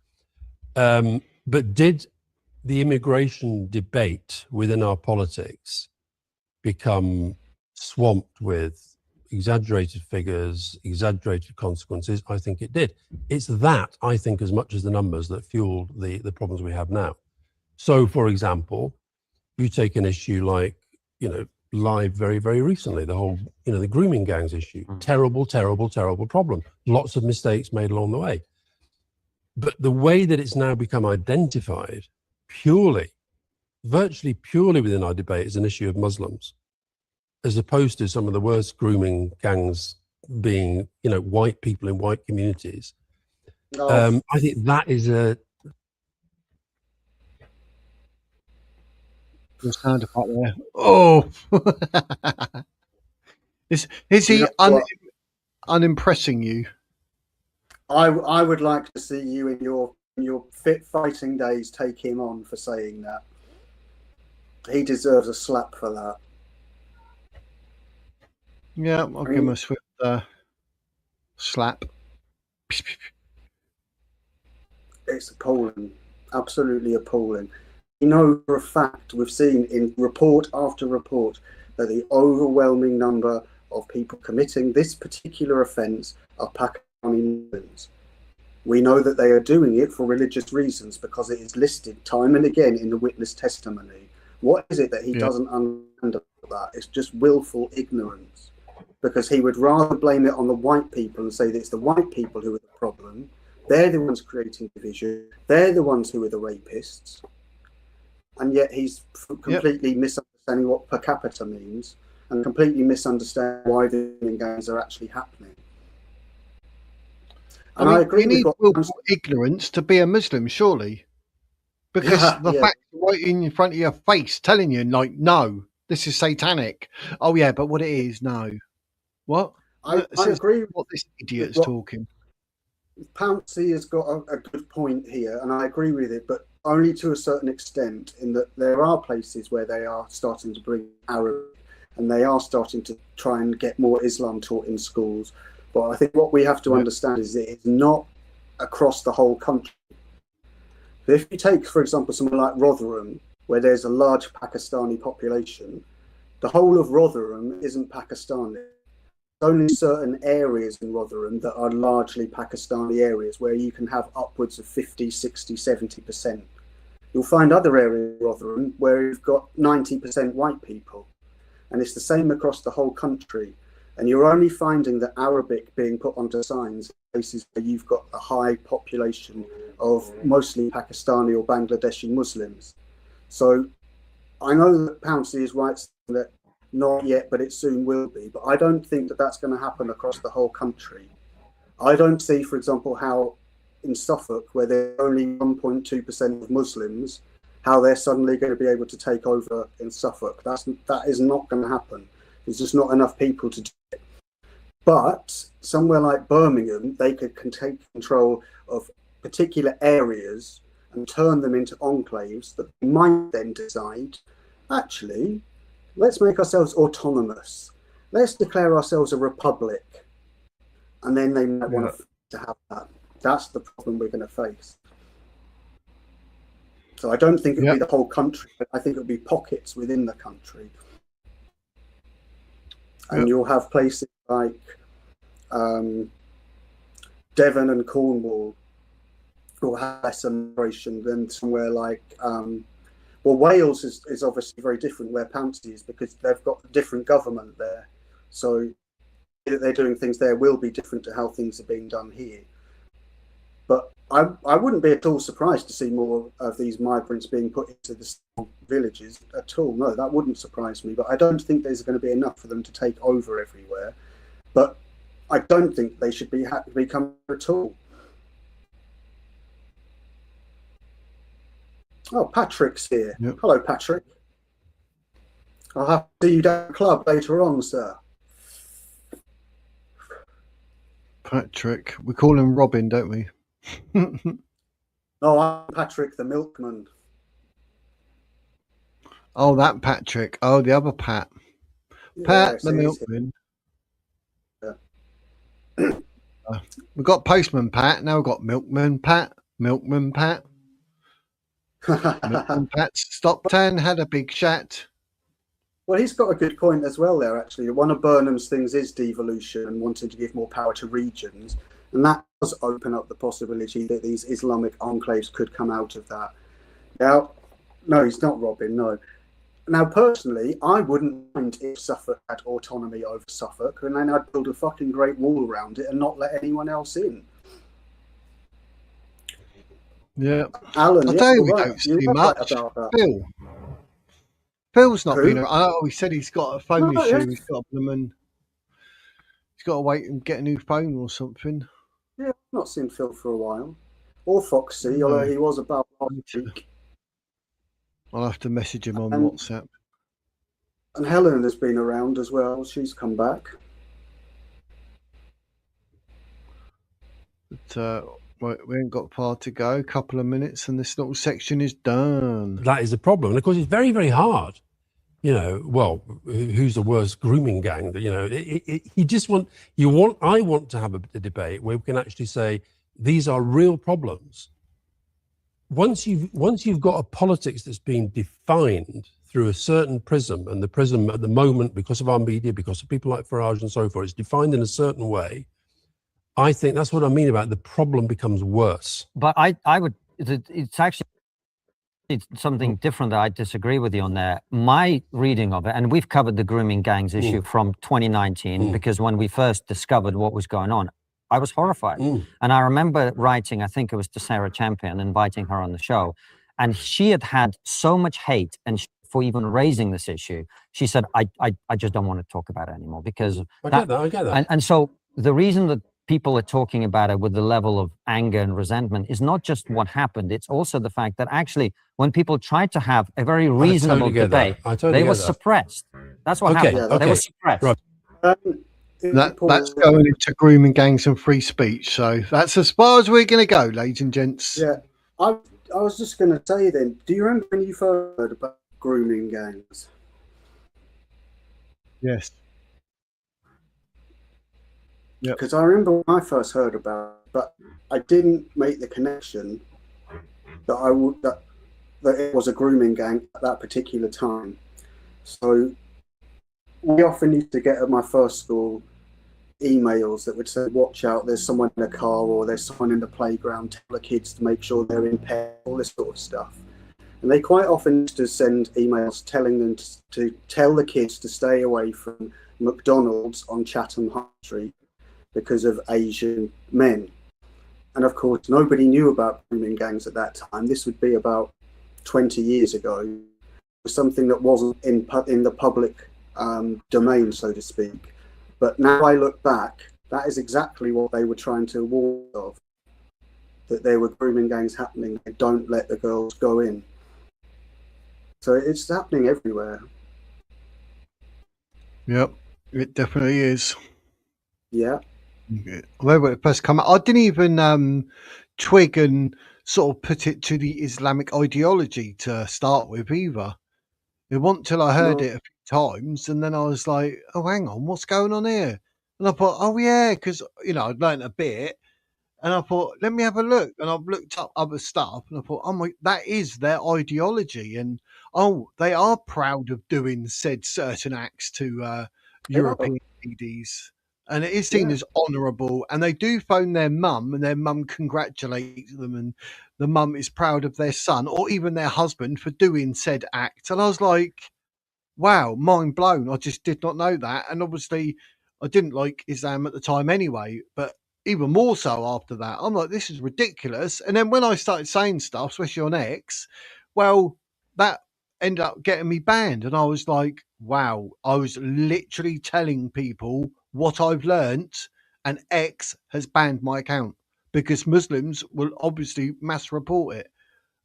But did the immigration debate within our politics become swamped with exaggerated figures, exaggerated consequences? I think it did. It's that, I think, as much as the numbers that fueled the problems we have now. So, for example, you take an issue like, live very, very recently, the whole, the grooming gangs issue. Terrible, terrible, terrible problem. Lots of mistakes made along the way. But the way that it's now become identified virtually purely within our debate is an issue of Muslims, as opposed to some of the worst grooming gangs being, white people in white communities. I think that is a... The sound effect there. Oh, is he unimpressing you? I would like to see you in your fit fighting days take him on for saying that. He deserves a slap for that. Yeah, I'll give him a swift slap. It's appalling, absolutely appalling. We know for a fact, we've seen in report after report, that the overwhelming number of people committing this particular offence are Pakistani Muslims. We know that they are doing it for religious reasons, because it is listed time and again in the witness testimony. What is it that he doesn't understand about that? It's just willful ignorance, because he would rather blame it on the white people and say that it's the white people who are the problem. They're the ones creating division. They're the ones who are the rapists. And yet he's completely misunderstanding what per capita means, and completely misunderstanding why the gangs are actually happening. And I agree. You need willful ignorance to be a Muslim, surely, because the fact right in front of your face telling you, like, no, this is satanic. Oh yeah, but what it is, no. What? I agree with what this idiot's talking. Pouncey has got a good point here, and I agree with it, but only to a certain extent, in that there are places where they are starting to bring Arabic, and they are starting to try and get more Islam taught in schools. But I think what we have to understand is that it's not across the whole country. If you take, for example, somewhere like Rotherham, where there's a large Pakistani population, the whole of Rotherham isn't Pakistani. Only certain areas in Rotherham that are largely Pakistani areas, where you can have upwards of 50, 60, 70% You'll find other areas of Rotherham where you've got 90% white people, and it's the same across the whole country. And you're only finding the Arabic being put onto signs in places where you've got a high population of mostly Pakistani or Bangladeshi Muslims. So I know that Pouncey is right that not yet, but it soon will be. But I don't think that that's going to happen across the whole country. I don't see, for example, how in Suffolk, where there's only 1.2% of Muslims, how they're suddenly going to be able to take over in Suffolk. That is not going to happen. There's just not enough people to do it. But somewhere like Birmingham, they could take control of particular areas and turn them into enclaves that might then decide, actually, let's make ourselves autonomous. Let's declare ourselves a republic. And then they might want to have that. That's the problem we're going to face. So I don't think it'll be the whole country. I think it'll be pockets within the country. And you'll have places like Devon and Cornwall will have less immigration than somewhere like, well, Wales is obviously very different where Pouncey is, because they've got a different government there. So that they're doing things there will be different to how things are being done here. But I wouldn't be at all surprised to see more of these migrants being put into the small villages at all. No, that wouldn't surprise me. But I don't think there's going to be enough for them to take over everywhere. But I don't think they should be coming at all. Oh, Patrick's here. Yep. Hello, Patrick. I'll have to see you down at the club later on, sir. Patrick. We call him Robin, don't we? No, I'm Patrick the milkman. Oh, that Patrick. Oh, the other Pat. Yeah, Pat the milkman. Yeah. We've got Postman Pat. Now we've got Milkman Pat. Milkman Pat. Milkman Pat stopped and had a big chat. Well, he's got a good point as well there, actually. One of Burnham's things is devolution and wanting to give more power to regions. And that does open up the possibility that these Islamic enclaves could come out of that. Now, no, he's not Robin, no. Now, personally, I wouldn't mind if Suffolk had autonomy over Suffolk, and then I'd build a fucking great wall around it and not let anyone else in. Yeah. Alan, I tell you, we don't see much. Phil's not been around. Oh, he said he's got a phone issue. Yeah. He's got them and he's got to wait and get a new phone or something. Yeah, I've not seen Phil for a while. Or Foxy, although he was about last week. I'll have to message him on WhatsApp. And Helen has been around as well. She's come back. But we ain't got far to go. A couple of minutes and this little section is done. That is the problem. And of course, it's very, very hard. You know, well, who's the worst grooming gang? You know, I want to have a debate where we can actually say these are real problems. Once you've got a politics that's been defined through a certain prism, and the prism at the moment, because of our media, because of people like Farage and so forth, it's defined in a certain way. I think that's what I mean about the problem becomes worse. But it's actually something different that I disagree with you on there. My reading of it, and we've covered the grooming gangs issue from 2019, because when we first discovered what was going on, I was horrified. And I remember writing, I think it was to Sarah Champion, inviting her on the show. And she had so much hate and for even raising this issue. She said, I just don't want to talk about it anymore because I get that. And so the reason that people are talking about it with the level of anger and resentment is not just what happened. It's also the fact that actually when people tried to have a very reasonable debate, they were suppressed. That's what happened. They were suppressed. Right. That's going into grooming gangs and free speech. So that's as far as we're going to go, ladies and gents. Yeah. I was just going to say then, do you remember when you first heard about grooming gangs? Yes. Because I remember when I first heard about it, but I didn't make the connection that that it was a grooming gang at that particular time. So we often used to get at my first school emails that would say, watch out, there's someone in the car or there's someone in the playground, tell the kids to make sure they're in pairs, all this sort of stuff. And they quite often used to send emails telling them to tell the kids to stay away from McDonald's on Chatham High Street because of Asian men. And of course, nobody knew about grooming gangs at that time. This would be about 20 years ago. It was something that wasn't in the public domain, so to speak. But now I look back, that is exactly what they were trying to warn of, that there were grooming gangs happening. They don't let the girls go in. So it's happening everywhere. Yep, it definitely is. Yeah. Where it first come out, I didn't even twig and sort of put it to the Islamic ideology to start with either. It wasn't till I heard it a few times, and then I was like, "Oh, hang on, what's going on here?" And I thought, "Oh yeah," because I'd learned a bit, and I thought, "Let me have a look." And I've looked up other stuff, and I thought, "Oh my, that is their ideology." And they are proud of doing said certain acts to European ladies. And it is seen as honourable, and they do phone their mum, and their mum congratulates them, and the mum is proud of their son or even their husband for doing said act. And I was like, wow, mind blown. I just did not know that. And obviously, I didn't like Islam at the time anyway, but even more so after that. I'm like, this is ridiculous. And then when I started saying stuff, especially on X, well, that ended up getting me banned. And I was like, wow, I was literally telling people what I've learnt, and X has banned my account because Muslims will obviously mass report it.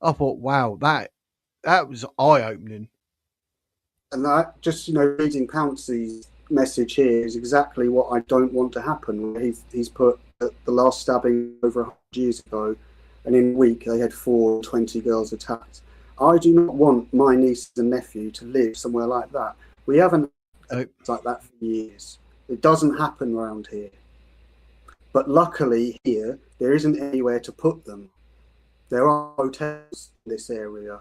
I thought, wow, that was eye opening. And that, just reading Pouncey's message here is exactly what I don't want to happen. He's put the last stabbing over 100 years ago, and in a week they had 20 girls attacked. I do not want my niece and nephew to live somewhere like that. We haven't had like that for years. It doesn't happen around here. But luckily here, there isn't anywhere to put them. There are hotels in this area.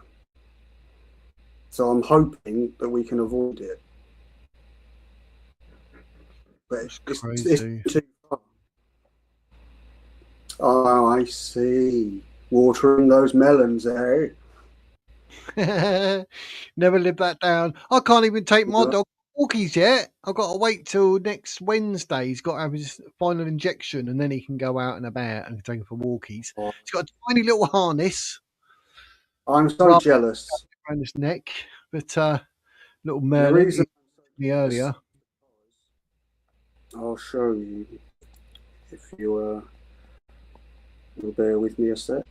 So I'm hoping that we can avoid it. But it's too far. Oh, I see. Watering those melons, eh? Never lived that down. I can't even take my dog walkies yet. I've got to wait till next Wednesday. He's got to have his final injection, and then he can go out and about and take him for walkies. He's got a tiny little harness. I'm so jealous. Around his neck, but little Merlin me earlier. I'll show you if you'll bear with me a sec.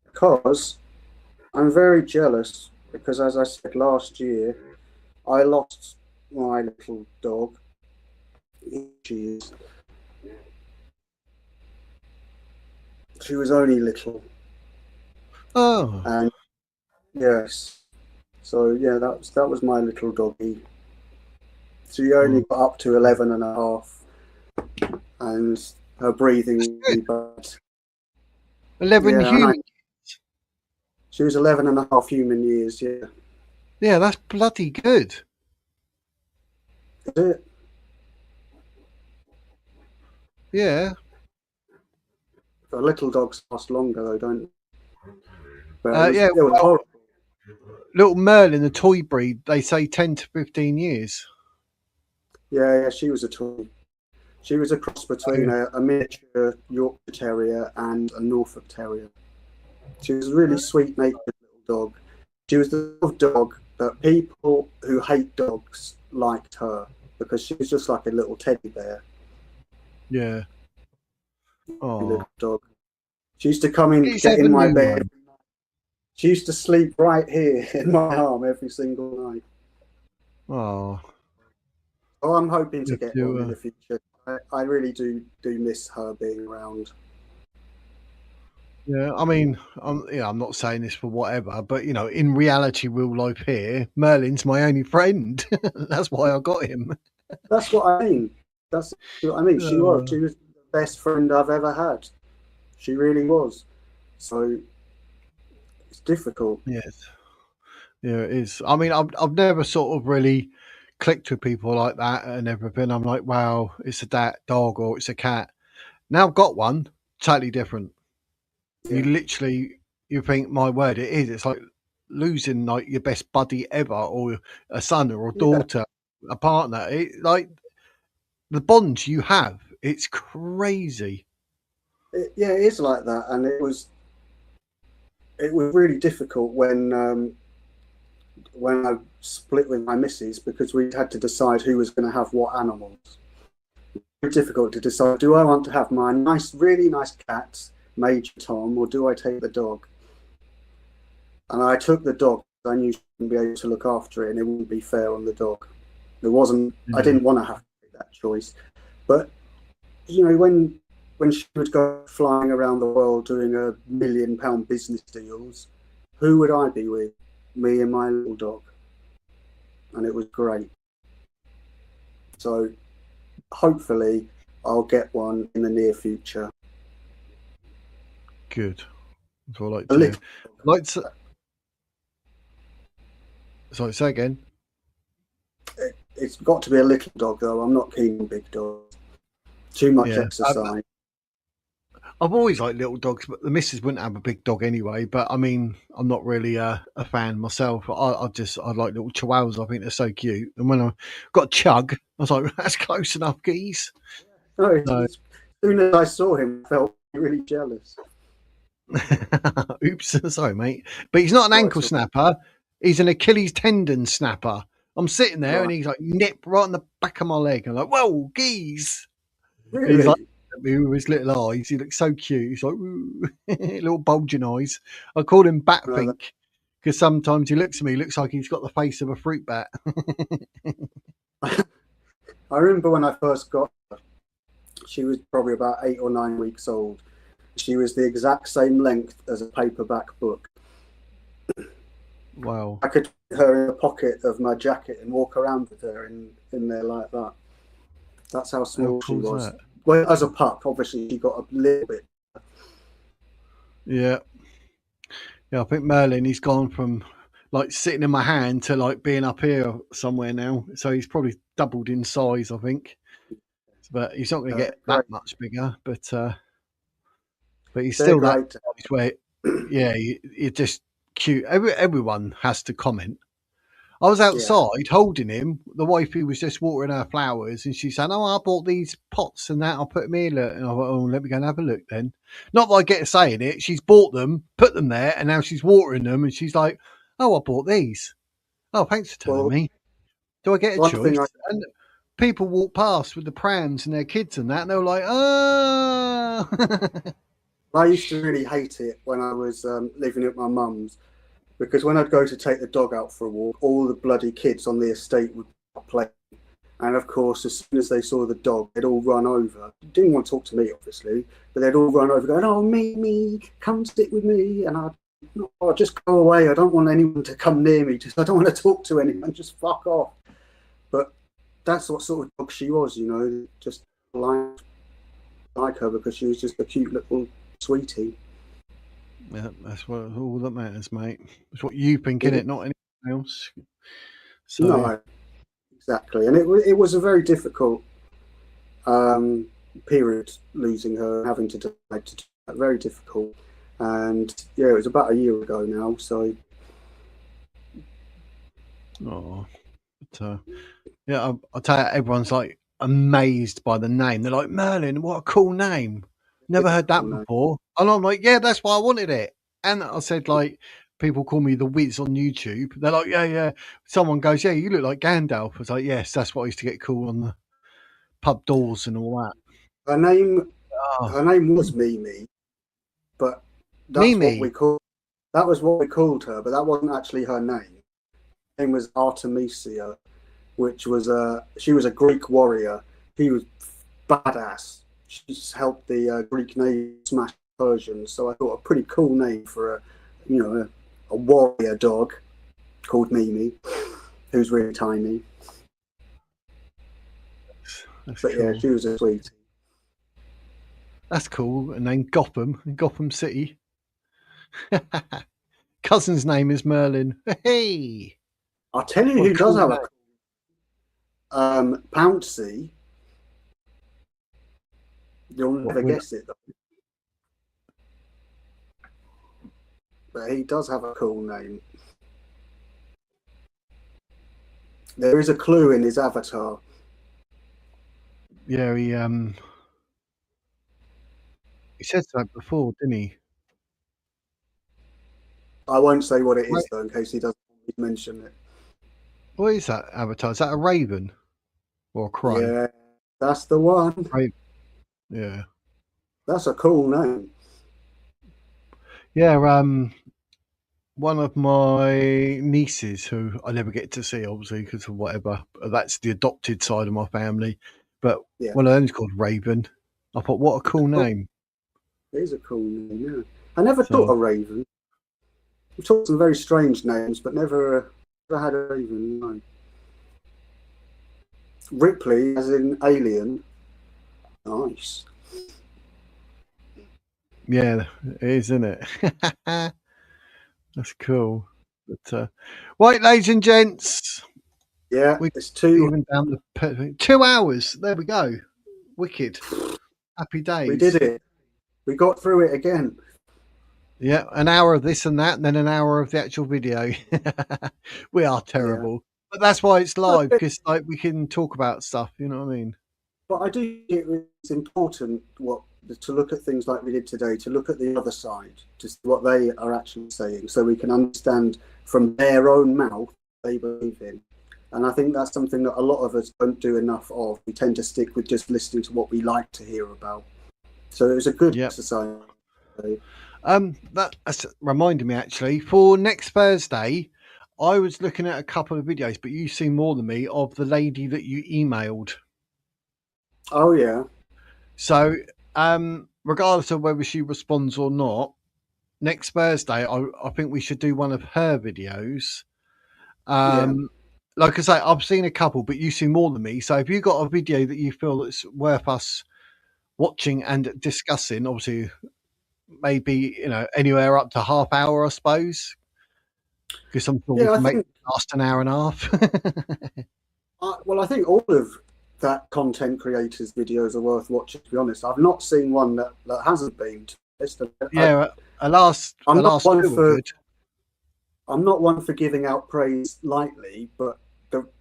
Because I'm very jealous because, as I said last year, I lost my little dog. She was only little. Oh. And yes. So yeah, that was my little doggy. She only got up to 11 and a half, and her breathing was really bad. 11 human. She was 11 and a half human years. Yeah. Yeah, that's bloody good. Is it? Yeah. But little dogs last longer though, don't they? But it was horrible. Little Merlin, the toy breed, they say 10 to 15 years. Yeah, she was a toy. She was a cross between a miniature Yorkshire Terrier and a Norfolk Terrier. She was a really sweet-natured little dog. She was the sort of dog that people who hate dogs liked her because she was just like a little teddy bear. Yeah. Oh. Little dog. She used to come in, get in my bed. She used to sleep right here in my arm every single night. Oh. Oh, I'm hoping to get one in the future. I really do miss her being around. Yeah, I mean, I'm not saying this for whatever, but in reality, real life here, Merlin's my only friend. That's why I got him. That's what I mean. That's what I mean. She was the best friend I've ever had. She really was. So it's difficult. Yes. Yeah, it is. I mean, I've never sort of really clicked with people like that and everything. I'm like, wow, it's a dog or it's a cat. Now I've got one, totally different. Yeah. You literally, you think, my word, it is. It's like losing like your best buddy ever, or a son or a daughter, a partner. Like the bonds you have, it's crazy. It is like that, and it was really difficult when I split with my missus, because we had to decide who was going to have what animals. Very difficult to decide, do I want to have my really nice cat, Major Tom, or do I take the dog? And I took the dog. I knew she wouldn't be able to look after it, and it wouldn't be fair on the dog. It wasn't. I didn't want to have to make that choice. But you know, when she would go flying around the world doing £1 million business deals, who would I be with? Me and my little dog. And it was great. So hopefully I'll get one in the near future. Good. That's what I like to do. Sorry, say again. It's got to be a little dog, though. I'm not keen on big dogs. Too much exercise. I've always liked little dogs, but the missus wouldn't have a big dog anyway. But I mean, I'm not really a fan myself. I like little chihuahuas. I think they're so cute. And when I got Chug, I was like, that's close enough, geese. As soon as I saw him, I felt really jealous. Oops, sorry, mate. But he's not an ankle snapper. He's an Achilles tendon snapper. I'm sitting there and he's like nip right on the back of my leg. I'm like, whoa, geese. Really? He's like at me with his little eyes. He looks so cute. He's like, little bulging eyes. I call him Batfink because sometimes he looks at me, looks like he's got the face of a fruit bat. I remember when I first got her, she was probably about 8 or 9 weeks old. She was the exact same length as a paperback book. Wow. I could put her in the pocket of my jacket and walk around with her in there like that. That's how small she was. Well, as a pup, obviously, she got a little bit. Yeah. Yeah, I think Merlin, he's gone from like sitting in my hand to like being up here somewhere now. So he's probably doubled in size, I think. But he's not going to get that much bigger. But he's still that size where, yeah, you're just cute. Everyone has to comment. I was outside holding him. The wifey was just watering her flowers, and she said, "Oh, I bought these pots and that. I'll put them here." Look. And I went, "Oh, let me go and have a look then." Not that I get to saying it. She's bought them, put them there, and now she's watering them. And she's like, "Oh, I bought these. Oh, thanks for telling me. Do I get a choice?" And people walk past with the prams and their kids and that, and they're like, "Oh." I used to really hate it when I was living at my mum's, because when I'd go to take the dog out for a walk, all the bloody kids on the estate would play. And of course, as soon as they saw the dog, they'd all run over. Didn't want to talk to me, obviously, but they'd all run over going, "Oh, me, come sit with me." And I'd just go away. I don't want anyone to come near me. I don't want to talk to anyone. Just fuck off. But that's what sort of dog she was, you know, just like her, because she was just a cute little sweetie. Yeah, that's what all that matters, mate. It's what you think, innit? Not anything else. So, no, exactly. And it was a very difficult period, losing her and having to decide to do that. Very difficult. And yeah, it was about a year ago now. So, yeah, I'll tell you, everyone's like amazed by the name. They're like, "Merlin, what a cool name. Never heard that before." And I'm like, "Yeah, that's why I wanted it." And I said, like, people call me the Wiz on YouTube. They're like, yeah. Someone goes, "Yeah, you look like Gandalf." I was like, "Yes, that's what I used to get called on the pub doors and all that." Her name was Mimi, but that's Mimi. what we called. That was what we called her, but that wasn't actually her name. Her name was Artemisia, which was she was a Greek warrior. She was badass. She helped the Greek Navy smash Persians. So I thought a pretty cool name for a warrior dog called Mimi, who's really tiny. But cool. Yeah, she was a sweetie. That's cool. And then Gotham City. Cousin's name is Merlin. Hey, I'll tell you who does have a Pouncy. You'll never guess it, though. but he does have a cool name. There is a clue in his avatar. Yeah, he said that before, didn't he? I won't say what it Right. is though, in case he doesn't mention it. What is that avatar? Is that a raven or a crow? Yeah, that's the one. Raven. Yeah. That's a cool name. Yeah, one of my nieces, who I never get to see, obviously, because of whatever. That's the adopted side of my family. But Yeah. one of them's called Raven. I thought, what a cool name. It is a cool name, yeah. I never So- thought a raven. We've talked some very strange names, but never had a raven, no. Ripley, as in Alien. Nice. Yeah, it is, isn't it? That's cool. But right, ladies and gents, Yeah, We- it's two. even down the 2 hours. There we go. Wicked. Happy days. We did it. We got through it again. Yeah, an hour of this and that, and then an hour of the actual video. We are terrible, but that's why it's live, because like we can talk about stuff. You know what I mean? But I do think it's important to look at things like we did today, to look at the other side, to see what they are actually saying, so we can understand from their own mouth what they believe in. And I think that's something that a lot of us don't do enough of. We tend to stick with just listening to what we like to hear about. So it was a good Yep. exercise. That's reminded me, actually, for next Thursday, I was looking at a couple of videos, but you've seen more than me, of the lady that you emailed. Oh yeah, So, regardless of whether she responds or not, next Thursday, I think we should do one of her videos. Like I say, I've seen a couple, but you see more than me. So if you've got a video that you feel that's worth us watching and discussing, obviously, maybe, anywhere up to half hour, I suppose, because I'm sure we I can make think. it last an hour and a half. Well, I think all of that content creators' videos are worth watching. To be honest, I've not seen one that hasn't been. Yeah, last I'm not one two were for. good. I'm not one for giving out praise lightly, but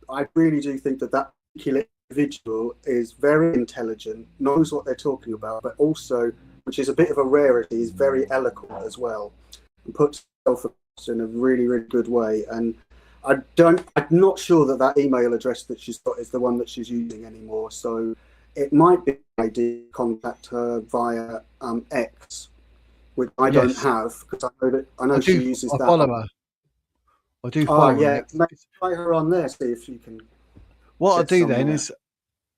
I really do think that particular individual is very intelligent, knows what they're talking about, but also, which is a bit of a rarity, is very eloquent as well, and puts himself across in a really, really good way. And I'm not sure that email address that she's got is the one that she's using anymore. So it might be an idea to contact her via X, which I don't Yes. have, because I know she uses I that. follow her. I do follow her. Yeah, try her on there, see if you can. What I'll get do then somewhere. is,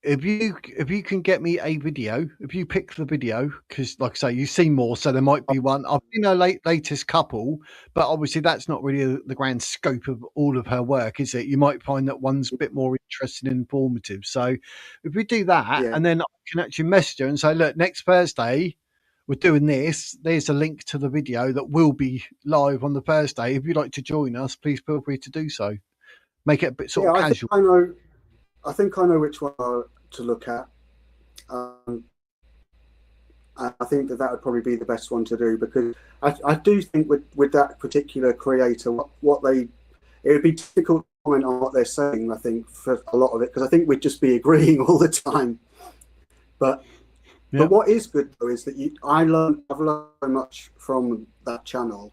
if you can get me a video, if you pick the video, because like I say, you see more, so there might be one. I've seen her latest couple, but obviously that's not really the grand scope of all of her work, is it? You might find that one's a bit more interesting and informative. So if we do that, Yeah. and then I can actually message her and say, look, next Thursday we're doing this. There's a link to the video that will be live on the Thursday. If you'd like to join us, please feel free to do so. Make it a bit sort of casual. I think I know which one to look at. I think that would probably be the best one to do, because I do think with that particular creator, it would be difficult to comment on what they're saying, I think, for a lot of it, because I think we'd just be agreeing all the time. But what is good though is that I've learned so much from that channel,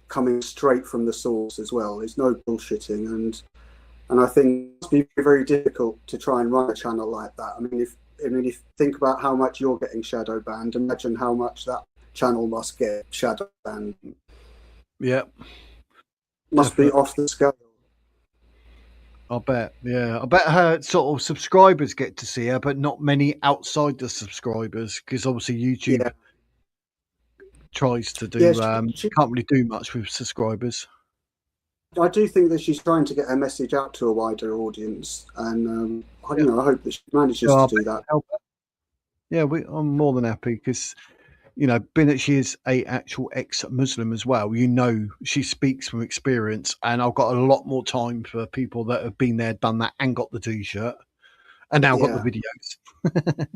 coming straight from the source as well. There's no bullshitting, and I think it's be very difficult to try and run a channel like that. I mean, if you think about how much you're getting shadow banned, imagine how much that channel must get shadow banned. Yeah, must be off the scale. I bet. Yeah, I bet her sort of subscribers get to see her, but not many outside the subscribers, because obviously YouTube tries to do. She can't really do much with subscribers. I do think that she's trying to get her message out to a wider audience, and I hope that she manages to do that. Yeah, I'm more than happy, because being that she is a actual ex-Muslim as well, she speaks from experience, and I've got a lot more time for people that have been there, done that, and got the T-shirt, and now got the videos.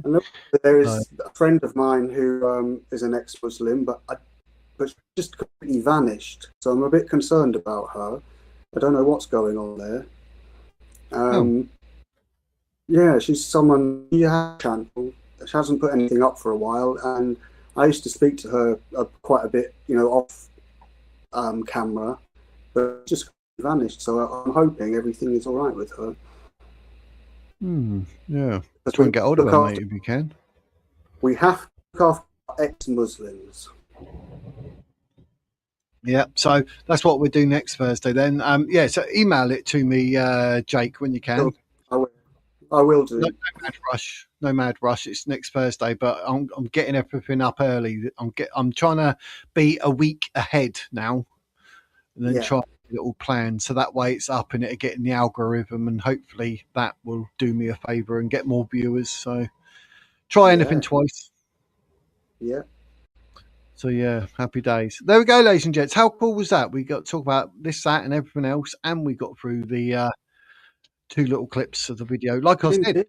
And there is a friend of mine who is an ex-Muslim, but but she just completely vanished. So I'm a bit concerned about her. I don't know what's going on there. Yeah, she's someone, she has a channel. She hasn't put anything up for a while, and I used to speak to her quite a bit, off camera, but just vanished. So I'm hoping everything is all right with her. Yeah. Try and get hold of her, mate, if you can. We have to look after ex-Muslims. Yeah, so that's what we'll do next Thursday then. Yeah, so email it to me, Jake, when you can. I will do. No mad rush. It's next Thursday, but I'm getting everything up early. I'm trying to be a week ahead now, and then try a little plan so that way it's up and it'll get in the algorithm, and hopefully that will do me a favour and get more viewers. So try anything twice. Yeah. So yeah, happy days. There we go, ladies and gents. How cool was that? We got to talk about this, that, and everything else, and we got through the 2 little clips of the video, like I said,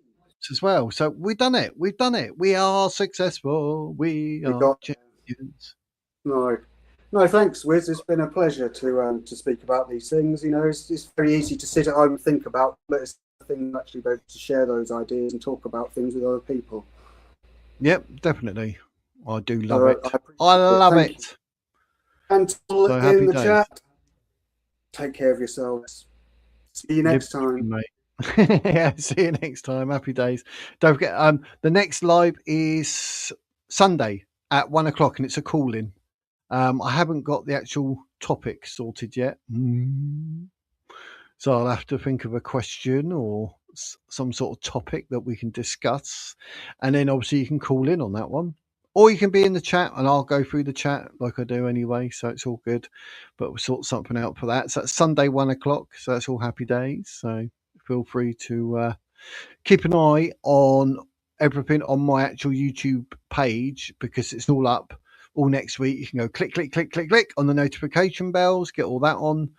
as well. So we've done it. We've done it. We are successful. We are champions. No, thanks, Wiz. It's been a pleasure to speak about these things. It's very easy to sit at home and think about, but it's the thing actually be able to share those ideas and talk about things with other people. Yep, definitely. I do love it. I love it. And in the chat, take care of yourselves. See you next time, mate. Yeah, see you next time. Happy days. Don't forget, the next live is Sunday at 1 o'clock, and it's a call-in. I haven't got the actual topic sorted yet, so I'll have to think of a question or some sort of topic that we can discuss, and then obviously you can call in on that one. Or you can be in the chat and I'll go through the chat like I do anyway. So it's all good. But we'll sort something out for that. So that's Sunday, 1 o'clock. So that's all happy days. So feel free to keep an eye on everything on my actual YouTube page, because it's all up all next week. You can go click, click, click, click, click on the notification bells, get all that on.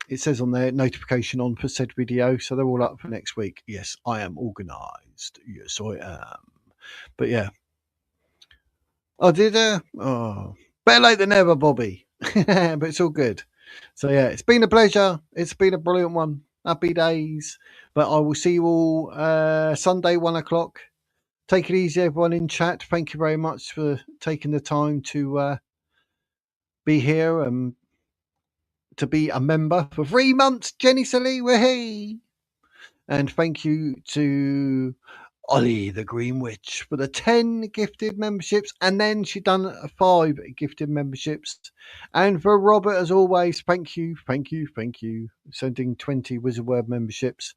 It says on there, notification on for said video. So they're all up for next week. Yes, I am organised. Yes, I am. But yeah. Oh, did oh, better late than never, Bobby. But it's all good. So yeah, it's been a pleasure. It's been a brilliant one. Happy days. But I will see you all Sunday, 1 o'clock. Take it easy, everyone in chat. Thank you very much for taking the time to be here and to be a member for 3 months. Jenny Silly, wahey! And thank you to Ollie the Green Witch for the 10 gifted memberships, and then she done 5 gifted memberships. And for Robert, as always, thank you, sending 20 Wizard Word memberships.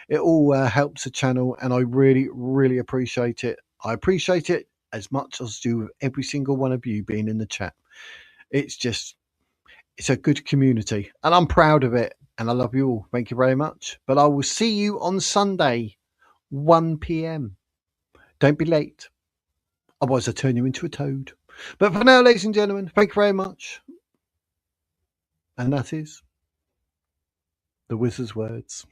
It all helps the channel, and I really, really appreciate it. I appreciate it as much as do every single one of you being in the chat. It's a good community, and I'm proud of it, and I love you all. Thank you very much. But I will see you on Sunday, 1 p.m. Don't be late. Otherwise, I'll turn you into a toad. But for now, ladies and gentlemen, thank you very much. And that is the Wizard's words.